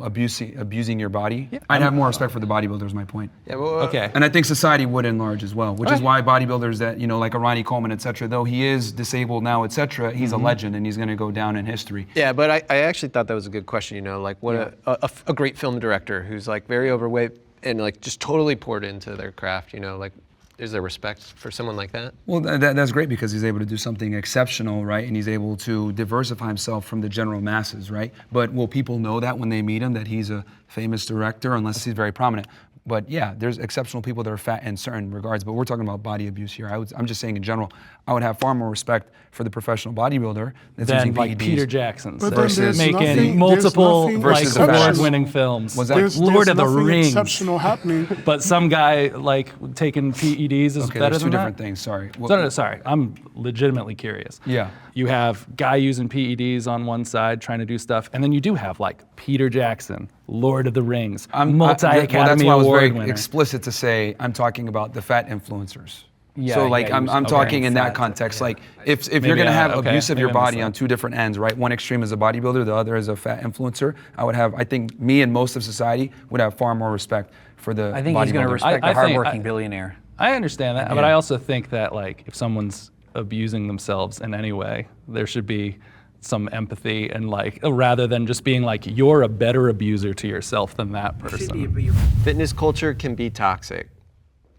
abusing your body. I'd have more respect for the bodybuilder is my point. Yeah, well, Okay. And I think society would in large as well, which is why bodybuilders that, like a Ronnie Coleman, et cetera, though he is disabled now, et cetera, he's a legend and he's gonna go down in history. Yeah, but I actually thought that was a good question, like what a great film director who's like very overweight and like just totally poured into their craft, like is there respect for someone like that? Well, that's great because he's able to do something exceptional, right? And he's able to diversify himself from the general masses, right? But will people know that when they meet him, that he's a famous director, unless he's very prominent? But yeah, there's exceptional people that are fat in certain regards, but we're talking about body abuse here. I'm just saying in general, I would have far more respect for the professional bodybuilder that's Than using like PEDs. Peter Jackson But then Versus there's making nothing- multiple there's nothing like Versus the fat. award-winning films. Was that- There's Lord of the nothing Rings. exceptional happening. But some guy like taking PEDs is Okay, better there's than two different that? things, sorry. No, sorry. I'm legitimately curious. Yeah. You have guy using PEDs on one side trying to do stuff, and then you do have like Peter Jackson, Lord of the Rings, Well, that's multi-Academy why I was Award very winner. explicit to say I'm talking about the fat influencers. Yeah, So like yeah, I'm okay. talking in that Fat, context. yeah. Like if Maybe you're gonna have okay, abuse of your maybe I missed body that. on two different ends, right? One extreme is a bodybuilder, the other is a fat influencer. I think me and most of society would have far more respect for the I think he's going to bodybuilder. respect I a think- hardworking billionaire. I understand that, but I also think that like if someone's abusing themselves in any way, there should be some empathy and like rather than just being like you're a better abuser to yourself than that person. Fitness culture can be toxic.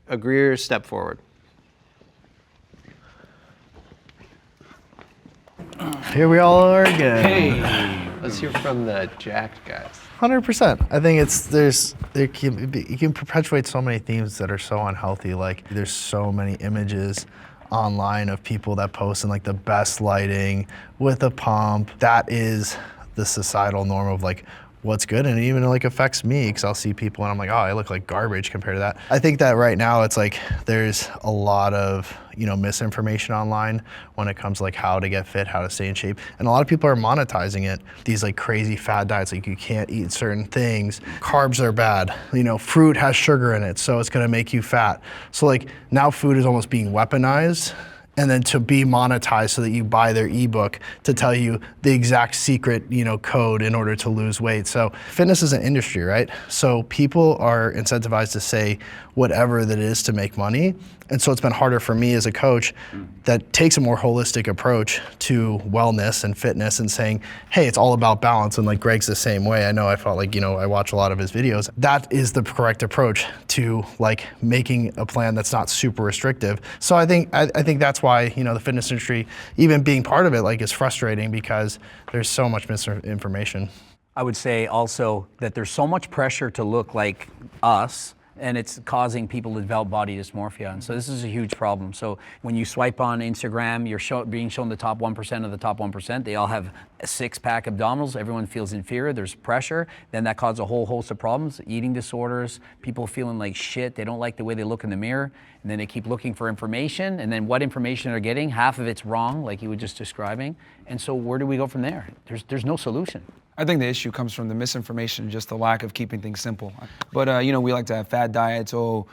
Agree or step forward? Here we all are again. Hey, Let's hear from the jacked guys. 100%. I think you can perpetuate so many themes that are so unhealthy. Like there's so many images online of people that post in like the best lighting with a pump. That is the societal norm of like what's good, and it even like affects me because I'll see people and I'm like, oh, I look like garbage compared to that. I think that right now it's like there's a lot of misinformation online when it comes to like how to get fit, how to stay in shape, and a lot of people are monetizing it. These like crazy fad diets, like you can't eat certain things, carbs are bad, fruit has sugar in it, so it's gonna make you fat. So like now food is almost being weaponized, and then to be monetized so that you buy their ebook to tell you the exact secret, code in order to lose weight. So fitness is an industry, right? So people are incentivized to say whatever that is to make money. And so it's been harder for me as a coach that takes a more holistic approach to wellness and fitness and saying, hey, it's all about balance. And like Greg's the same way. I know I felt like, I watch a lot of his videos. That is the correct approach to like making a plan that's not super restrictive. So I think that's why, the fitness industry, even being part of it, like is frustrating because there's so much misinformation. I would say also that there's so much pressure to look like us, and it's causing people to develop body dysmorphia. And so this is a huge problem. So when you swipe on Instagram, you're being shown the top 1% of the top 1%. They all have a six-pack abdominals. Everyone feels inferior. There's pressure. Then that causes a whole host of problems, eating disorders, people feeling like shit. They don't like the way they look in the mirror. And then they keep looking for information. And then what information they're getting, half of it's wrong, like you were just describing. And so where do we go from there? There's no solution. I think the issue comes from the misinformation, just the lack of keeping things simple. But, we like to have fad diets, go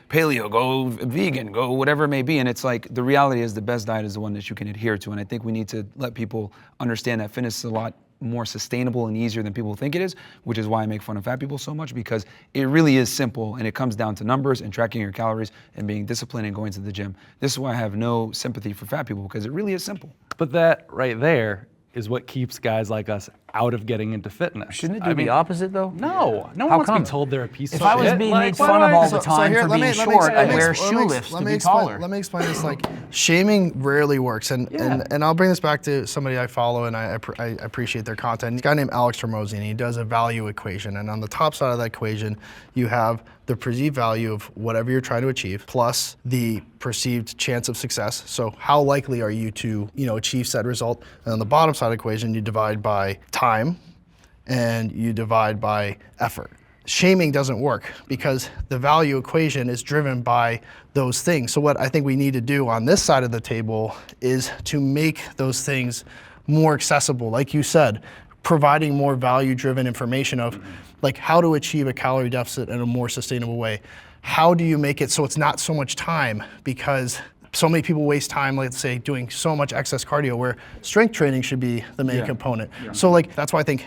paleo, go vegan, go whatever it may be. And it's like, the reality is the best diet is the one that you can adhere to. And I think we need to let people understand that fitness is a lot more sustainable and easier than people think it is, which is why I make fun of fat people so much, because it really is simple and it comes down to numbers and tracking your calories and being disciplined and going to the gym. This is why I have no sympathy for fat people, because it really is simple. But that right there is what keeps guys like us out of getting into fitness. Shouldn't it do the opposite though? No, no one How wants to come? be told they're a piece of If shit. I was being made fun of all the time for being short, I'd wear shoe lifts to be taller. Let me explain this. Like, shaming rarely works, and I'll bring this back to somebody I follow, and I appreciate their content. He's a guy named Alex Hormozi, and he does a value equation. And on the top side of that equation, you have the perceived value of whatever you're trying to achieve, plus the perceived chance of success. So how likely are you to, achieve said result? And on the bottom side of the equation, you divide by time, and you divide by effort. Shaming doesn't work because the value equation is driven by those things. So what I think we need to do on this side of the table is to make those things more accessible. Like you said, providing more value-driven information of like how to achieve a calorie deficit in a more sustainable way. How do you make it so it's not so much time? Because so many people waste time, let's say, doing so much excess cardio where strength training should be the main component. So like that's why I think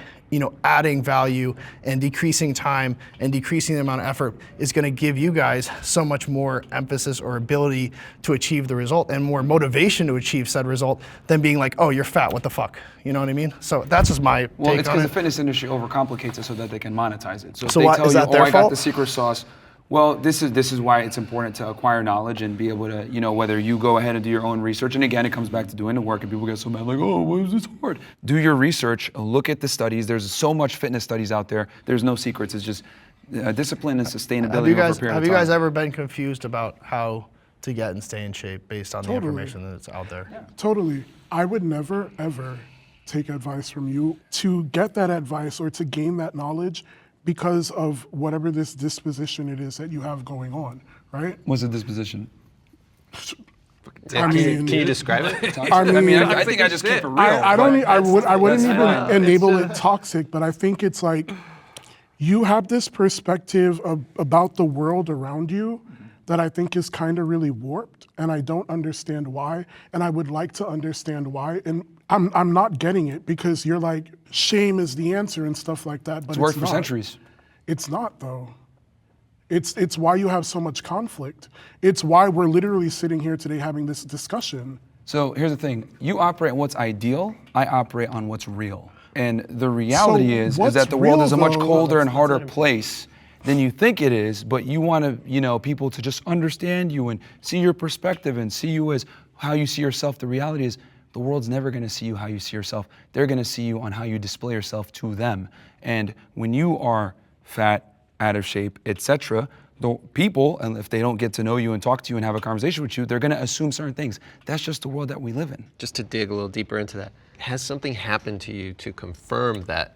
adding value and decreasing time and decreasing the amount of effort is going to give you guys so much more emphasis or ability to achieve the result and more motivation to achieve said result than being like, oh, you're fat, what the fuck? You know what I mean? So that's just my Well, take it's on because it. the fitness industry overcomplicates it so that they can monetize it. So if So they why- tell is you, that their I got fault? the secret sauce. Well, this is why it's important to acquire knowledge and be able to, whether you go ahead and do your own research. And again, it comes back to doing the work, and people get so mad, like, oh, why is this hard? Do your research, look at the studies. There's so much fitness studies out there. There's no secrets. It's just discipline and sustainability Have you over a guys, period have of you time. guys ever been confused about how to get and stay in shape based on the information that's out there? Totally. I would never, ever take advice from you. To get that advice or to gain that knowledge because of whatever this disposition it is that you have going on, right? What's the disposition? I mean, Can you describe it? I think I just keep it real. I wouldn't that's even fine. enable it toxic, but I think it's like you have this perspective about the world around you that I think is kind of really warped, and I don't understand why, and I would like to understand why, and I'm not getting it because you're like, shame is the answer and stuff like that, but It's worked for not. centuries. It's not though. It's why you have so much conflict. It's why we're literally sitting here today having this discussion. So here's the thing. You operate on what's ideal. I operate on what's real. And the reality is what's that the world real, is a much though? colder and harder place than you think it is, but you want to, people to just understand you and see your perspective and see you as how you see yourself. The reality is the world's never gonna see you how you see yourself. They're gonna see you on how you display yourself to them. And when you are fat, out of shape, etc., the people, and if they don't get to know you and talk to you and have a conversation with you, they're gonna assume certain things. That's just the world that we live in. Just to dig a little deeper into that, has something happened to you to confirm that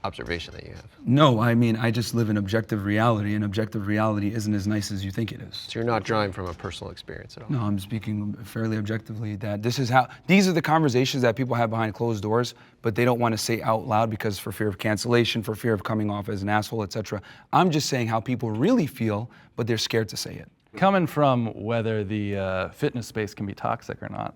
observation that you have? No, I mean, I just live in objective reality, and objective reality isn't as nice as you think it is. So you're not drawing from a personal experience at all? No, I'm speaking fairly objectively that these are the conversations that people have behind closed doors, but they don't want to say out loud because for fear of cancellation, for fear of coming off as an asshole, etc. I'm just saying how people really feel, but they're scared to say it. Coming from whether the fitness space can be toxic or not,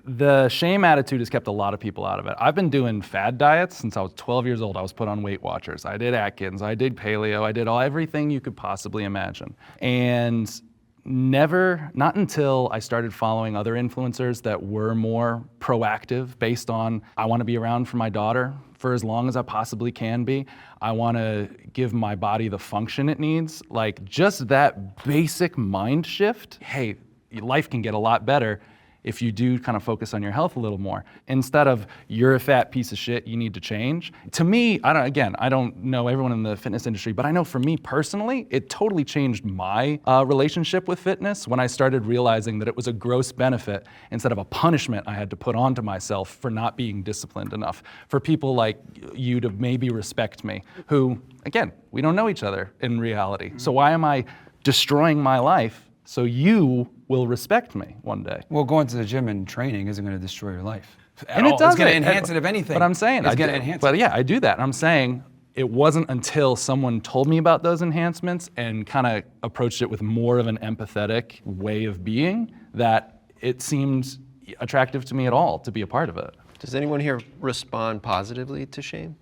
the shame attitude has kept a lot of people out of it. I've been doing fad diets since I was 12 years old. I was put on Weight Watchers. I did Atkins. I did paleo. I did everything you could possibly imagine. And not until I started following other influencers that were more proactive based on, I want to be around for my daughter for as long as I possibly can be. I want to give my body the function it needs. Like just that basic mind shift, hey, life can get a lot better if you do kind of focus on your health a little more. Instead of, you're a fat piece of shit, you need to change. To me, I don't know everyone in the fitness industry, but I know for me personally, it totally changed my relationship with fitness when I started realizing that it was a gross benefit instead of a punishment I had to put onto myself for not being disciplined enough. For people like you to maybe respect me, who, again, we don't know each other in reality. So why am I destroying my life so you will respect me one day? Well, going to the gym and training isn't going to destroy your life. And it does. It's going to enhance it, if anything. But I'm saying, it's going to enhance it. But yeah, I do that. And I'm saying it wasn't until someone told me about those enhancements and kind of approached it with more of an empathetic way of being that it seemed attractive to me at all to be a part of it. Does anyone here respond positively to shame?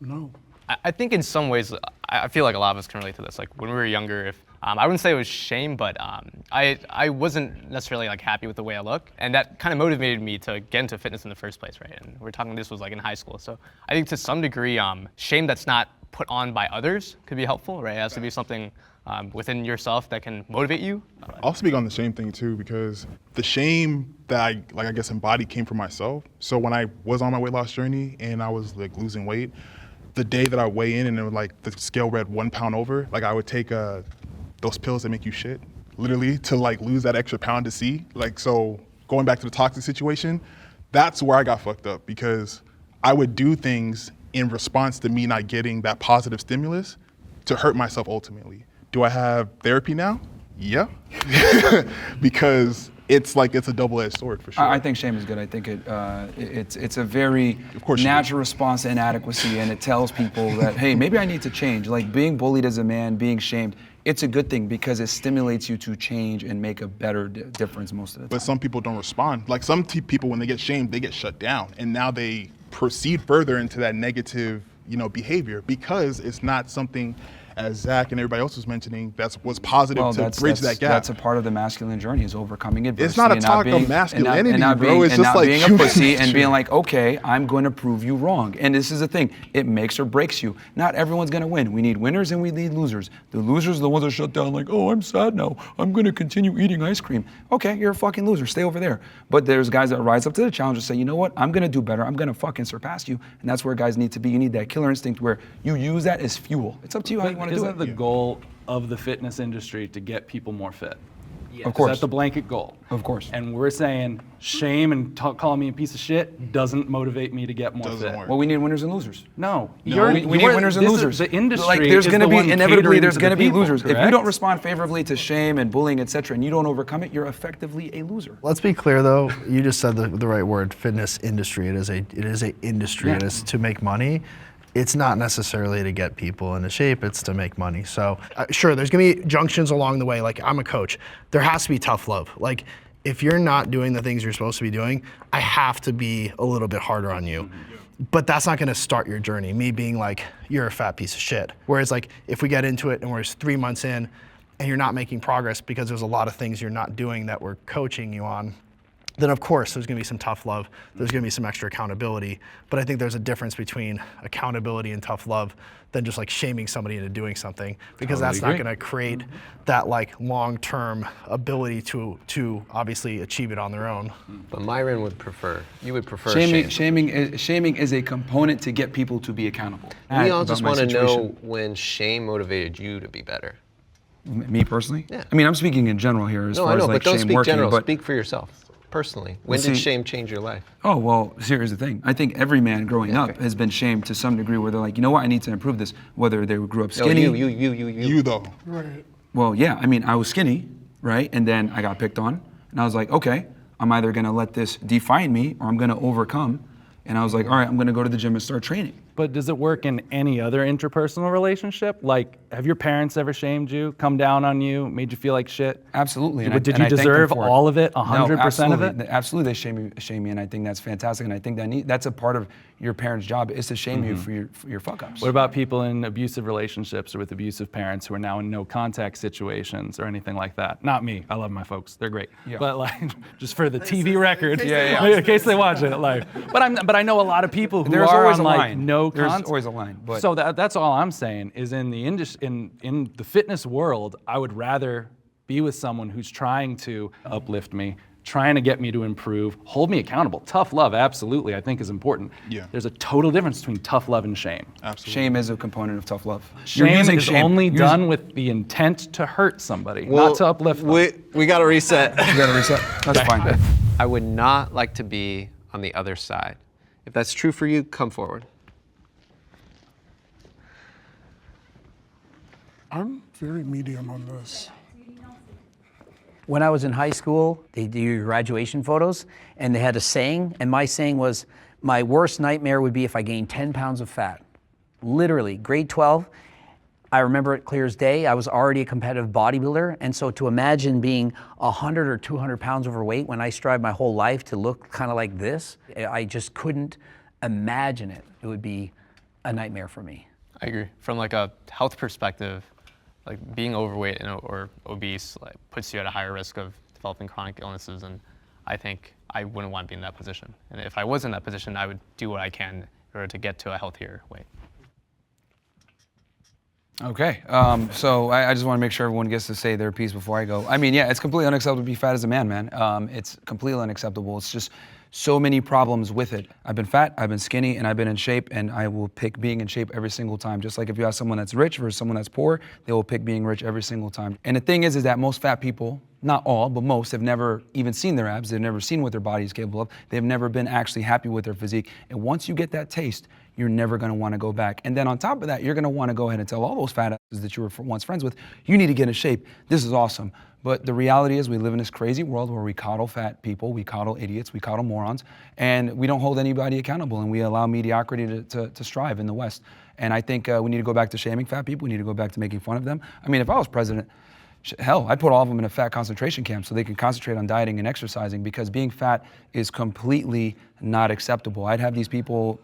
No. I think in some ways, I feel like a lot of us can relate to this. Like when we were younger, if I wouldn't say it was shame, but I wasn't necessarily like happy with the way I look, and that kind of motivated me to get into fitness in the first place, right? And we're talking, this was like in high school, so I think to some degree, shame that's not put on by others could be helpful, right? It has to be something within yourself that can motivate you. I'll speak on the shame thing too, because the shame that I guess embodied came from myself. So when I was on my weight loss journey and I was like losing weight, the day that I weigh in and it would, like the scale read 1 pound over, like I would take those pills that make you shit, literally, to like lose that extra pound to see. Like, so going back to the toxic situation, that's where I got fucked up, because I would do things in response to me not getting that positive stimulus to hurt myself ultimately. Do I have therapy now? Yeah. Because it's a double-edged sword for sure. I think shame is good. I think it's a very natural response to inadequacy, and it tells people that, hey, maybe I need to change. Like being bullied as a man, being shamed, it's a good thing because it stimulates you to change and make a better difference most of the time. But some people don't respond. Like some people, when they get shamed, they get shut down, and now they proceed further into that negative, behavior, because it's not something, as Zach and everybody else was mentioning, was positive to bridge that gap. That's a part of the masculine journey, is overcoming adversity. It's not a talk of masculinity, bro. It's just just like being a pussy and being like, okay, I'm going to prove you wrong. And this is the thing, it makes or breaks you. Not everyone's going to win. We need winners and we need losers. The losers are the ones that shut down like, oh, I'm sad now. I'm going to continue eating ice cream. Okay, you're a fucking loser. Stay over there. But there's guys that rise up to the challenge and say, you know what? I'm going to do better. I'm going to fucking surpass you. And that's where guys need to be. You need that killer instinct where you use that as fuel. It's up to you how you want to do it. Isn't the goal of the fitness industry to get people more fit? Yes. Of course. That's the blanket goal. Of course. And we're saying shame and calling me a piece of shit doesn't motivate me to get more fit. Well, we need winners and losers. No. We need winners and losers. The industry like there's is going to the be one inevitably there's catering going to to be the people, losers. If you correct? don't respond favorably to shame and bullying, etc., and you don't overcome it, you're effectively a loser. Let's be clear though, you just said the right word, fitness industry. It is a industry. Yeah. It is to make money. It's not necessarily to get people into shape, it's to make money. So sure, there's gonna be junctions along the way. Like I'm a coach, there has to be tough love. Like if you're not doing the things you're supposed to be doing, I have to be a little bit harder on you. But that's not gonna start your journey, me being like, you're a fat piece of shit. Whereas like, if we get into it and we're 3 months in and you're not making progress because there's a lot of things you're not doing that we're coaching you on, then of course there's gonna be some tough love, there's gonna be some extra accountability. But I think there's a difference between accountability and tough love than just like shaming somebody into doing something, because that's not gonna create that like long-term ability to obviously achieve it on their own. But Myron would prefer, you would prefer shame. Shaming is a component to get people to be accountable. We all just want to know when shame motivated you to be better. Me personally? Yeah. I mean, I'm speaking in general here as No, far I know, as like but don't shame speak working. general. But Speak for yourself, personally. When Well, did see- shame change your life? oh well, here's the thing. I think every man growing up has been shamed to some degree, where they're like, you know what, I need to improve this. Whether they grew up No, skinny. You though. Right. Well, yeah. I mean, I was skinny, right? And then I got picked on, and I was like, okay, I'm either gonna let this define me or I'm gonna overcome. And I was like, all right, I'm gonna go to the gym and start training. But does it work in any other interpersonal relationship? Like, have your parents ever shamed you, come down on you, made you feel like shit? Absolutely. But did and you I thank them deserve for it. all of it, No, 100% of it? absolutely. Absolutely, they shame me, and I think that's fantastic. And I think that's a part of your parents' job, is to shame you for your fuck ups. What about people in abusive relationships or with abusive parents who are now in no contact situations or anything like that? Not me. I love my folks. They're great. Yeah. But like, just for the TV record, Yeah. in case they watch it. Like, but I know a lot of people who There's are always on a like line. no There's contact. always a line. But So that's all I'm saying is in the in the fitness world, I would rather be with someone who's trying to uplift me, trying to get me to improve, hold me accountable. Tough love, absolutely, I think is important. Yeah. There's a total difference between tough love and shame. Absolutely. shame is a component of tough love. Shame is only done with the intent to hurt somebody, not to uplift them. We got to reset. You gotta reset. That's fine. I would not like to be on the other side. If that's true for you, come forward. I'm very medium on this. When I was in high school, they do your graduation photos, and they had a saying, and my saying was, my worst nightmare would be if I gained 10 pounds of fat. Literally, grade 12, I remember it clear as day. I was already a competitive bodybuilder, and so to imagine being 100 or 200 pounds overweight when I strived my whole life to look kind of like this, I just couldn't imagine it. It would be a nightmare for me. I agree. From like a health perspective, like being overweight or obese like, puts you at a higher risk of developing chronic illnesses, and I think I wouldn't want to be in that position. And if I was in that position, I would do what I can in order to get to a healthier weight. Okay, so I just want to make sure everyone gets to say their piece before I go. I mean, yeah, it's completely unacceptable to be fat as a man. It's completely unacceptable. It's just so many problems with it. I've been fat, I've been skinny, and I've been in shape, and I will pick being in shape every single time. Just like if you ask someone that's rich versus someone that's poor, they will pick being rich every single time. And the thing is that most fat people, not all, but most, have never even seen their abs. They've never seen what their body is capable of. They've never been actually happy with their physique. And once you get that taste, you're never gonna wanna go back. And then on top of that, you're gonna wanna go ahead and tell all those fat asses that you were once friends with, you need to get in shape. This is awesome. But the reality is we live in this crazy world where we coddle fat people, we coddle idiots, we coddle morons, and we don't hold anybody accountable, and we allow mediocrity to strive in the West. And I think we need to go back to shaming fat people. We need to go back to making fun of them. I mean, if I was president, hell, I'd put all of them in a fat concentration camp so they can concentrate on dieting and exercising, because being fat is completely not acceptable. I'd have these people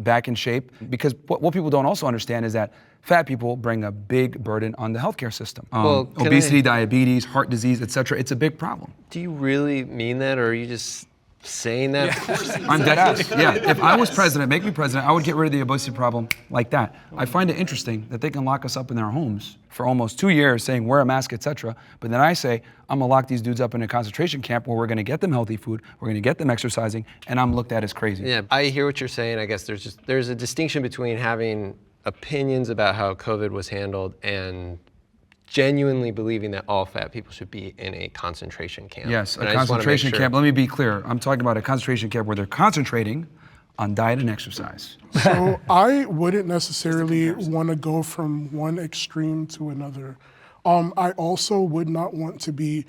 back in shape, because what people don't also understand is that fat people bring a big burden on the healthcare system. Well, obesity, diabetes, heart disease, etc. It's a big problem. Do you really mean that, or are you just saying that? I'm dead ass. Yeah, if I was president, make me president, I would get rid of the obesity problem like that. I find it interesting that they can lock us up in their homes for almost 2 years saying wear a mask, etc. But then I say, I'm gonna lock these dudes up in a concentration camp where we're gonna get them healthy food, we're gonna get them exercising, and I'm looked at as crazy. Yeah, I hear what you're saying. I guess there's a distinction between having opinions about how COVID was handled and genuinely believing that all fat people should be in a concentration camp. Yes, And a I just wanna make concentration sure- camp. Let me be clear. I'm talking about a concentration camp where they're concentrating on diet and exercise. So I wouldn't necessarily want to go from one extreme to another. I also would not want to be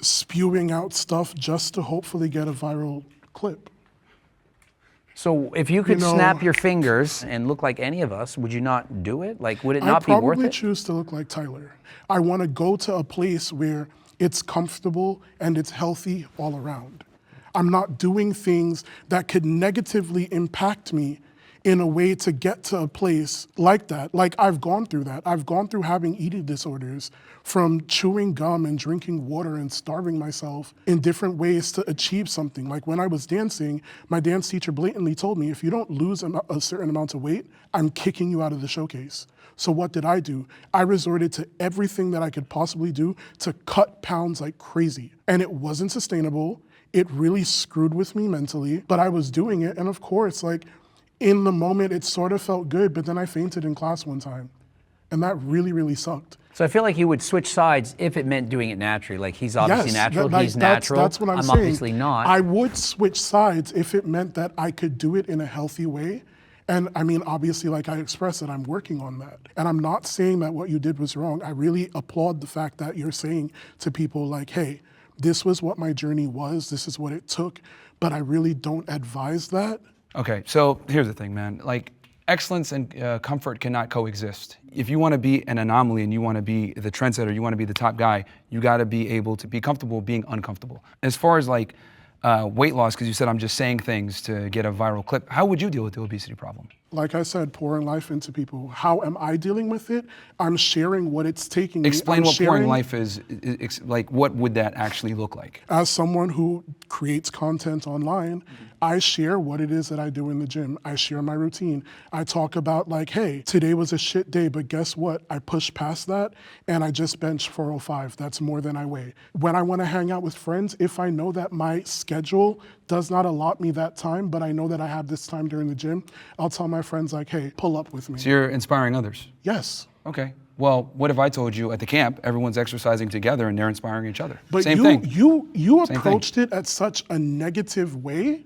spewing out stuff just to hopefully get a viral clip. So if you could You know- snap your fingers and look like any of us, would you not do it? Like, would it I not be worth probably it? choose to look like Tyler. I want to go to a place where it's comfortable and it's healthy all around. I'm not doing things that could negatively impact me in a way to get to a place like that. Like, I've gone through that. I've gone through having eating disorders, from chewing gum and drinking water and starving myself in different ways to achieve something. Like, when I was dancing, my dance teacher blatantly told me, if you don't lose a certain amount of weight, I'm kicking you out of the showcase. So what did I do? I resorted to everything that I could possibly do to cut pounds like crazy. And it wasn't sustainable. It really screwed with me mentally, but I was doing it. And of course, like, in the moment, it sort of felt good, but then I fainted in class one time. And that really, really sucked. So I feel like you would switch sides if it meant doing it naturally. Like, he's obviously natural, like, he's natural. That's what I'm saying. Obviously not. I would switch sides if it meant that I could do it in a healthy way. And I mean, obviously, like I expressed it, I'm working on that. And I'm not saying that what you did was wrong. I really applaud the fact that you're saying to people like, hey, this was what my journey was, this is what it took, but I really don't advise that. Okay, so here's the thing, man. Like, excellence and comfort cannot coexist. If you want to be an anomaly and you want to be the trendsetter, you want to be the top guy, you got to be able to be comfortable being uncomfortable. As far as like weight loss, because you said I'm just saying things to get a viral clip, how would you deal with the obesity problem? Like I said, pouring life into people. How am I dealing with it? I'm sharing what it's taking me. Explain I'm what pouring sharing, life is. Like, what would that actually look like? As someone who creates content online, I share what it is that I do in the gym. I share my routine. I talk about like, hey, today was a shit day, but guess what? I pushed past that and I just benched 405. That's more than I weigh. When I want to hang out with friends, if I know that my schedule does not allot me that time, but I know that I have this time during the gym, I'll tell my friends like, hey, pull up with me. So you're inspiring others? Yes. Okay. Well, what if I told you at the camp, everyone's exercising together and they're inspiring each other? But Same thing. You Same approached it at such a negative way.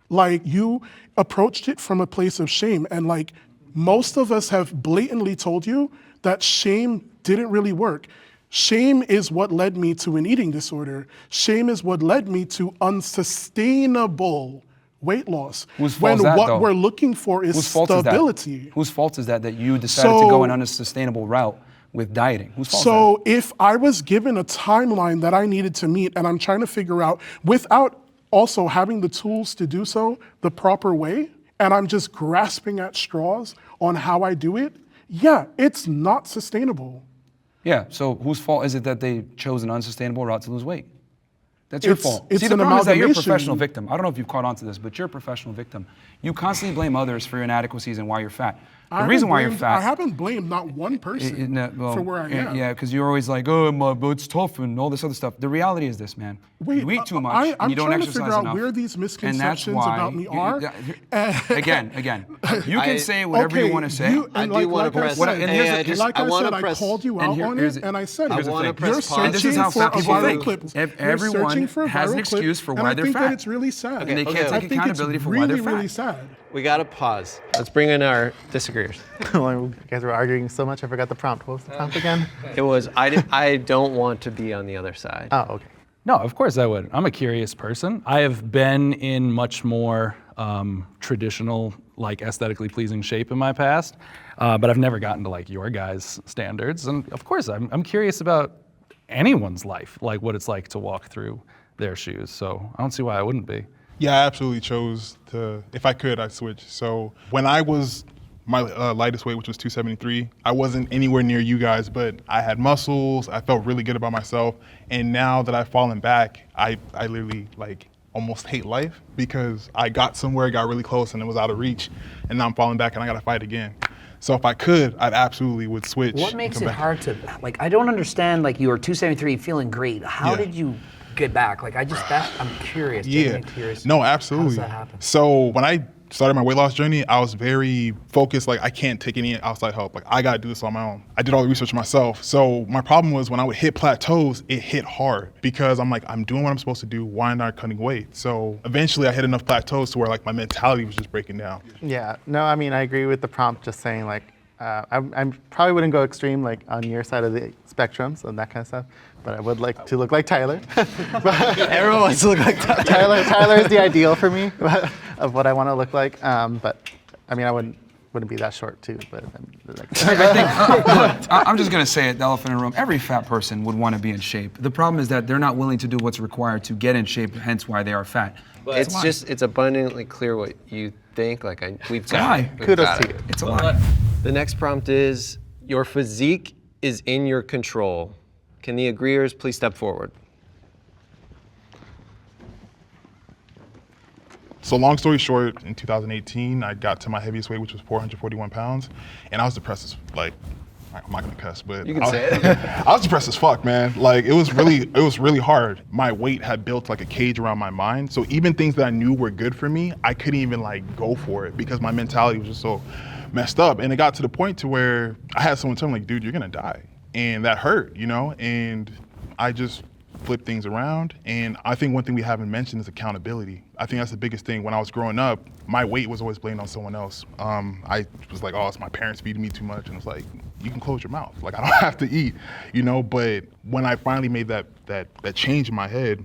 Like, you approached it from a place of shame. And like, most of us have blatantly told you that shame didn't really work. Shame is what led me to an eating disorder. Shame is what led me to unsustainable weight loss. Whose fault when is that, what though? we're looking for is Whose fault is that? stability. Whose fault is that you decided to go an unsustainable route with dieting? Whose fault is So if I was given a timeline that I needed to meet and I'm trying to figure out, without also having the tools to do so the proper way, and I'm just grasping at straws on how I do it, yeah, it's not sustainable. Yeah, so whose fault is it that they chose an unsustainable route to lose weight? That's your fault. It's See, the an problem is that you're a amalgamation. professional victim. I don't know if you've caught on to this, but you're a professional victim. You constantly blame others for your inadequacies and why you're fat. The reason why you're fat... I haven't blamed not one person for where I am. Yeah, because you're always like, oh, but it's tough and all this other stuff. The reality is this, man. Wait, you eat too much I'm and you don't trying to exercise figure out enough. where these And that's misconceptions why about me are. Again, you can say whatever you want to say. I do want to press. Like I said, I called you out on it, and I said, you're searching for a viral clip. Everyone has an excuse for why they're I think fat. that it's really sad. And they can't take accountability for why they're fat. Really sad. We got to pause. Let's bring in our disagreeers. You guys were arguing so much, I forgot the prompt. What was the prompt again? It was, I don't want to be on the other side. Oh, okay. No, of course I would. I'm a curious person. I have been in much more traditional, like aesthetically pleasing shape in my past, but I've never gotten to like your guys' standards. And of course, I'm curious about anyone's life, like what it's like to walk through their shoes. So I don't see why I wouldn't be. Yeah, I absolutely chose to, if I could, I'd switch. So when I was my lightest weight, which was 273, I wasn't anywhere near you guys, but I had muscles, I felt really good about myself. And now that I've fallen back, I literally like almost hate life because I got somewhere, got really close and it was out of reach. And now I'm falling back and I gotta fight again. So if I could, I'd absolutely would switch. What makes it hard to, like, I don't understand, like, you were 273 feeling great. How did you get back? Like, I'm curious. Curious. No, absolutely. How does that happen? So when I started my weight loss journey, I was very focused, like I can't take any outside help. Like I gotta do this on my own. I did all the research myself. So my problem was when I would hit plateaus, it hit hard because I'm like, I'm doing what I'm supposed to do, why not cutting weight? So eventually I hit enough plateaus to where like my mentality was just breaking down. Yeah, no, I mean, I agree with the prompt just saying like, I probably wouldn't go extreme like on your side of the spectrum, so that kind of stuff, but I would like to look like Tyler. Everyone wants to look like Tyler. Tyler is the ideal for me of what I want to look like, but I mean, I wouldn't be that short too, but I'm just gonna say it, the elephant in the room. Every fat person would want to be in shape. The problem is that they're not willing to do what's required to get in shape, hence why they are fat. It's abundantly clear what you think. Like we've got lie. it. We've Kudos got to it. you. It's a lie. The next prompt is, your physique is in your control. Can the agreeers please step forward? So long story short, in 2018, I got to my heaviest weight, which was 441 pounds, and I was depressed as, like, I'm not gonna cuss, but You can say it. I was depressed as fuck, man. Like, it was really hard. My weight had built like a cage around my mind. So even things that I knew were good for me, I couldn't even like go for it because my mentality was just so messed up. And it got to the point to where I had someone tell me, like, dude, you're gonna die. And that hurt, you know? And I just flip things around. And I think one thing we haven't mentioned is accountability. I think that's the biggest thing. When I was growing up, my weight was always blamed on someone else. I was like, oh, it's my parents feeding me too much. And it's like, you can close your mouth. Like, I don't have to eat, you know? But when I finally made that change in my head,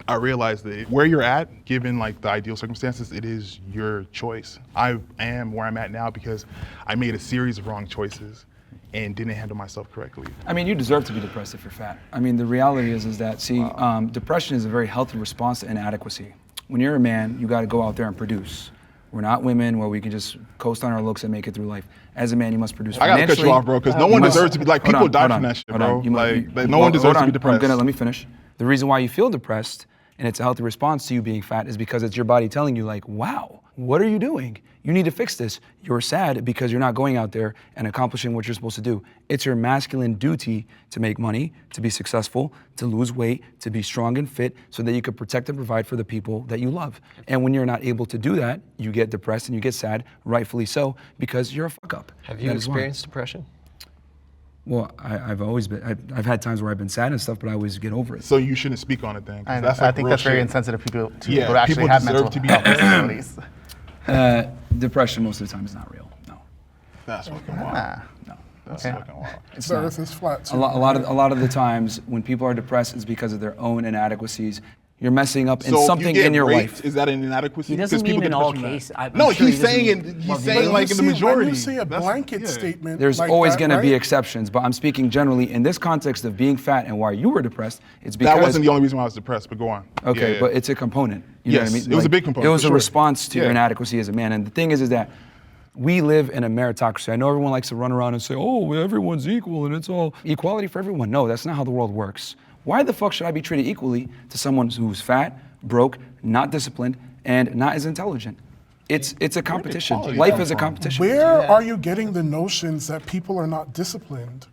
I realized that where you're at, given like the ideal circumstances, it is your choice. I am where I'm at now because I made a series of wrong choices and didn't handle myself correctly. I mean, you deserve to be depressed if you're fat. I mean, the reality is that, see, depression is a very healthy response to inadequacy. When you're a man, you gotta go out there and produce. We're not women where we can just coast on our looks and make it through life. As a man, you must produce I gotta cut you off, bro, because no one deserves to be, like, people die from that shit, bro. Like, no one deserves to be depressed. Let me finish. The reason why you feel depressed, and it's a healthy response to you being fat, is because it's your body telling you, like, wow, what are you doing? You need to fix this. You're sad because you're not going out there and accomplishing what you're supposed to do. It's your masculine duty to make money, to be successful, to lose weight, to be strong and fit so that you can protect and provide for the people that you love. And when you're not able to do that, you get depressed and you get sad, rightfully so, because you're a fuck up. Have you experienced depression? Well, I've always been, I've had times where I've been sad and stuff, but I always get over it. So you shouldn't speak on it then. 'Cause I that's like think real that's very shit. insensitive to people Yeah, who actually people have deserve mental to be health disabilities. Depression most of the time is not real, no. That's fucking wild. Ah, That's okay. fucking wild. It's The not. earth is flat. A too. lot of the times when people are depressed, it's because of their own inadequacies. You're messing up in So if something you get in your raped, life. Is that an inadequacy? He doesn't 'Cause people mean get in all depressed from that. cases. I'm No, sure he's he doesn't saying mean- he's well, saying When like you in the see- majority. When you say a That's- blanket yeah. statement, There's like always that, going to be right? exceptions, but I'm speaking generally in this context of being fat and why you were depressed. It's because That wasn't the only reason why I was depressed, but go on. Okay, Yeah, but yeah. it's a component. You know what I Yes, mean? it was a big component, It was for a sure. response to your Yeah. inadequacy as a man. And the thing is that we live in a meritocracy. I know everyone likes to run around and say, oh, well, everyone's equal and it's all equality for everyone. No, that's not how the world works. Why the fuck should I be treated equally to someone who's fat, broke, not disciplined, and not as intelligent? It's a competition. equality Life come is a from? competition. Where are you getting the notions that people are not disciplined?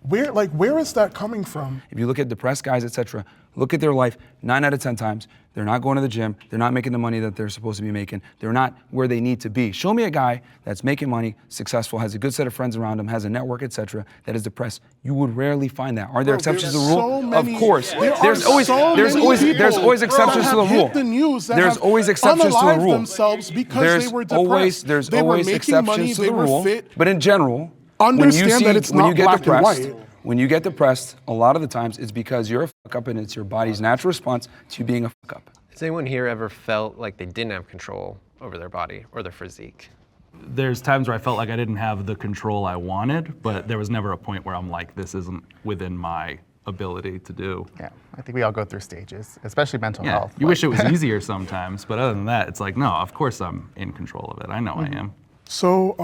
Where is that coming from? If you look at depressed guys, etc., look at their life, 9 out of 10 times, they're not going to the gym, they're not making the money that they're supposed to be making, they're not where they need to be. Show me a guy that's making money, successful, has a good set of friends around him, has a network, etc., that is depressed. You would rarely find that. Are there exceptions to the rule? So many- Of course. there are There's always so there's many always people there's always exceptions that to the have rule. hit the news that There's have always exceptions to the unalived rule. themselves because There's they were depressed. There's They were always making exceptions money, to they the were rule. fit. But in general, Understand that it's when you not get black and depressed, white. when you get depressed, a lot of the times it's because you're a fuck up and it's your body's natural response to you being a fuck up. Has anyone here ever felt like they didn't have control over their body or their physique? There's times where I felt like I didn't have the control I wanted, but there was never a point where I'm like, this isn't within my ability to do. Yeah, I think we all go through stages, especially mental Yeah, health. you wish it was easier sometimes, but other than that, it's like, no, of course I'm in control of it. I know I am. So,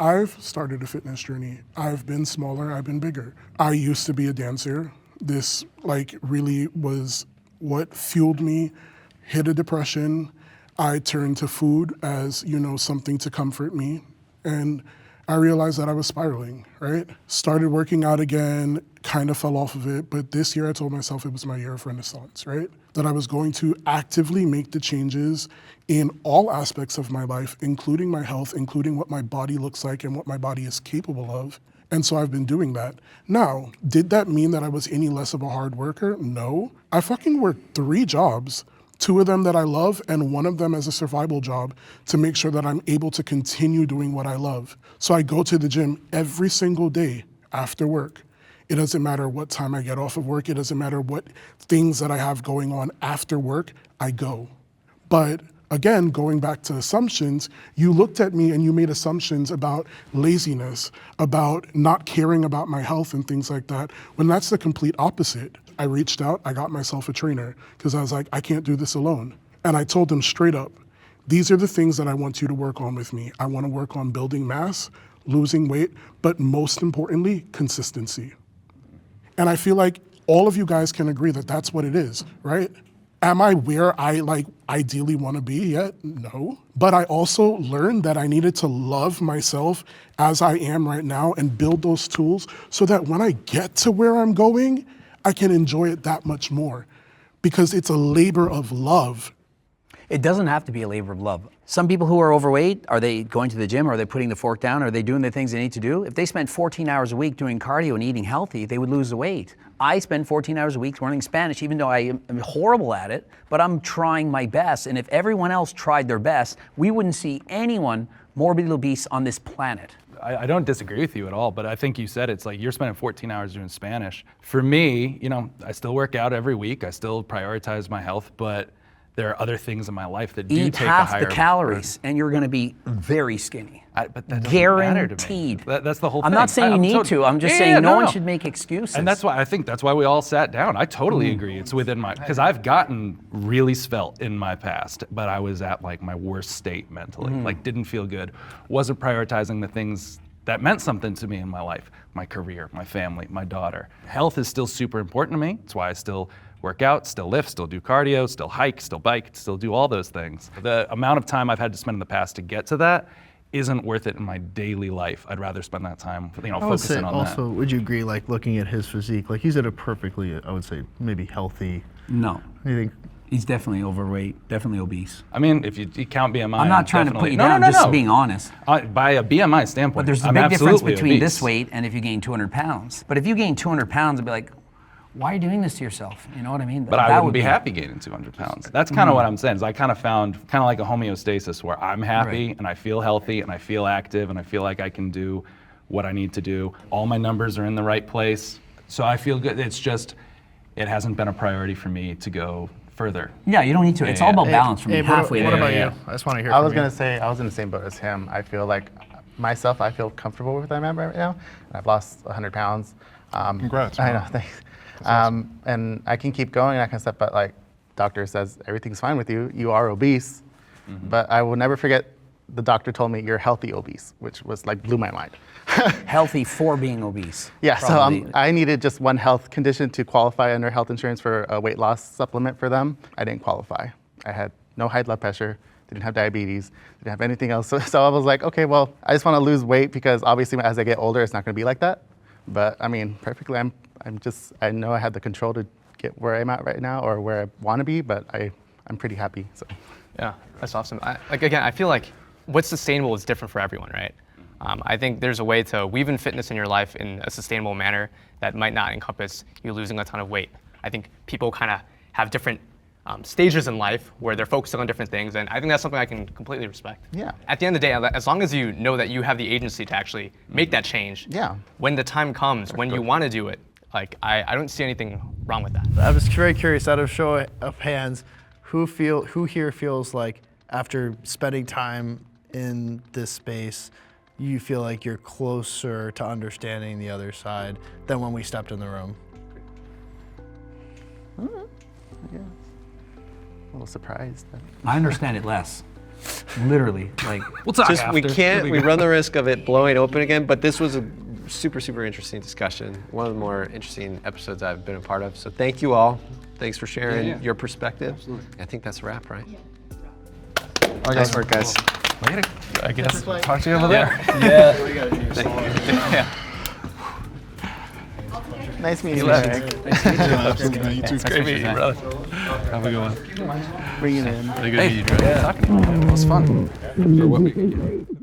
I've started a fitness journey. I've been smaller, I've been bigger. I used to be a dancer. This really was what fueled me, hit a depression. I turned to food as, something to comfort me. And I realized that I was spiraling, right? Started working out again, kind of fell off of it, but this year I told myself it was my year of renaissance, right? That I was going to actively make the changes in all aspects of my life, including my health, including what my body looks like and what my body is capable of. And so I've been doing that. Now, did that mean that I was any less of a hard worker? No. I fucking worked 3 jobs, 2 of them that I love and 1 of them as a survival job to make sure that I'm able to continue doing what I love. So I go to the gym every single day after work. It doesn't matter what time I get off of work. It doesn't matter what things that I have going on after work, I go. But again, going back to assumptions, you looked at me and you made assumptions about laziness, about not caring about my health and things like that, when that's the complete opposite. I reached out, I got myself a trainer because I was like, I can't do this alone. And I told him straight up, these are the things that I want you to work on with me. I want to work on building mass, losing weight, but most importantly, consistency. And I feel like all of you guys can agree that that's what it is, right? Am I where I ideally want to be yet? No. But I also learned that I needed to love myself as I am right now and build those tools so that when I get to where I'm going, I can enjoy it that much more because it's a labor of love. It doesn't have to be a labor of love. Some people who are overweight, are they going to the gym? Are they putting the fork down? Are they doing the things they need to do? If they spent 14 hours a week doing cardio and eating healthy, they would lose the weight. I spend 14 hours a week learning Spanish, even though I am horrible at it, but I'm trying my best. And if everyone else tried their best, we wouldn't see anyone morbidly obese on this planet. I don't disagree with you at all, but I think you said it's like you're spending 14 hours doing Spanish. For me, I still work out every week. I still prioritize my health, but there are other things in my life that do Eat take a half higher the calories and you're going to be very skinny. But that doesn't Guaranteed. matter to me. That's the whole thing. I'm not saying you need to. I'm just saying no one should make excuses. And that's why we all sat down. I totally agree. It's within because I've gotten really svelte in my past, but I was at like my worst state mentally. Like didn't feel good. Wasn't prioritizing the things that meant something to me in my life. My career, my family, my daughter. Health is still super important to me. That's why I still work out, still lift, still do cardio, still hike, still bike, still do all those things. The amount of time I've had to spend in the past to get to that isn't worth it in my daily life. I'd rather spend that time, focusing on that. Also, would you agree, like looking at his physique, like he's at a perfectly, I would say, maybe healthy. No. You think? He's definitely overweight, definitely obese. I mean, if you count BMI, I'm not trying to put you down, no. just being honest. By a BMI standpoint, But there's a I'm big difference absolutely between obese. this weight and if you gain 200 pounds. But if you gain 200 pounds, I'd be like, why are you doing this to yourself? You know what I mean? But I wouldn't be happy gaining 200 pounds. That's kind of what I'm saying, is I kind of found kind of like a homeostasis where I'm happy and I feel healthy and I feel active and I feel like I can do what I need to do. All my numbers are in the right place. So I feel good. It's just, it hasn't been a priority for me to go further. Yeah, you don't need to. It's all about balance for me, halfway What there. about you? I just want to hear I from was you. gonna say I was in the same boat as him. I feel like myself, I feel comfortable with where I'm at right now. I've lost 100 pounds. Congrats. I know, man. thanks. And I can keep going and that kind of stuff, but like doctor says, everything's fine with you. You are obese, but I will never forget the doctor told me you're healthy obese, which was like blew my mind. Healthy for being obese. Yeah, probably. so I needed just one health condition to qualify under health insurance for a weight loss supplement for them. I didn't qualify. I had no high blood pressure, didn't have diabetes, didn't have anything else. So I was like, okay, well, I just want to lose weight because obviously as I get older, it's not going to be like that. But I mean, perfectly, I know I have the control to get where I'm at right now or where I want to be, but I'm pretty happy. So. Yeah, that's awesome. I feel like what's sustainable is different for everyone, right? I think there's a way to weave in fitness in your life in a sustainable manner that might not encompass you losing a ton of weight. I think people kind of have different stages in life where they're focusing on different things, and I think that's something I can completely respect. Yeah. At the end of the day, as long as you know that you have the agency to actually make that change, Yeah. when the time comes, when you want to do it, like I don't see anything wrong with that. I was very curious, out of show of hands, who here feels like after spending time in this space, you feel like you're closer to understanding the other side than when we stepped in the room? Yeah. A little surprised. I understand it less. Literally, like. We'll talk Just after. we run the risk of it blowing open again, but this was a super, super interesting discussion. One of the more interesting episodes I've been a part of. So thank you all. Thanks for sharing your perspective. Absolutely. I think that's a wrap, right? Yeah. Nice work, guys. I guess talk to you over there. Nice meeting you. Absolutely, man. You too. Great meeting you, brother. Have a good one. Bring it in. Really good meeting you, brother. Talking to you. It was fun. For what we could do.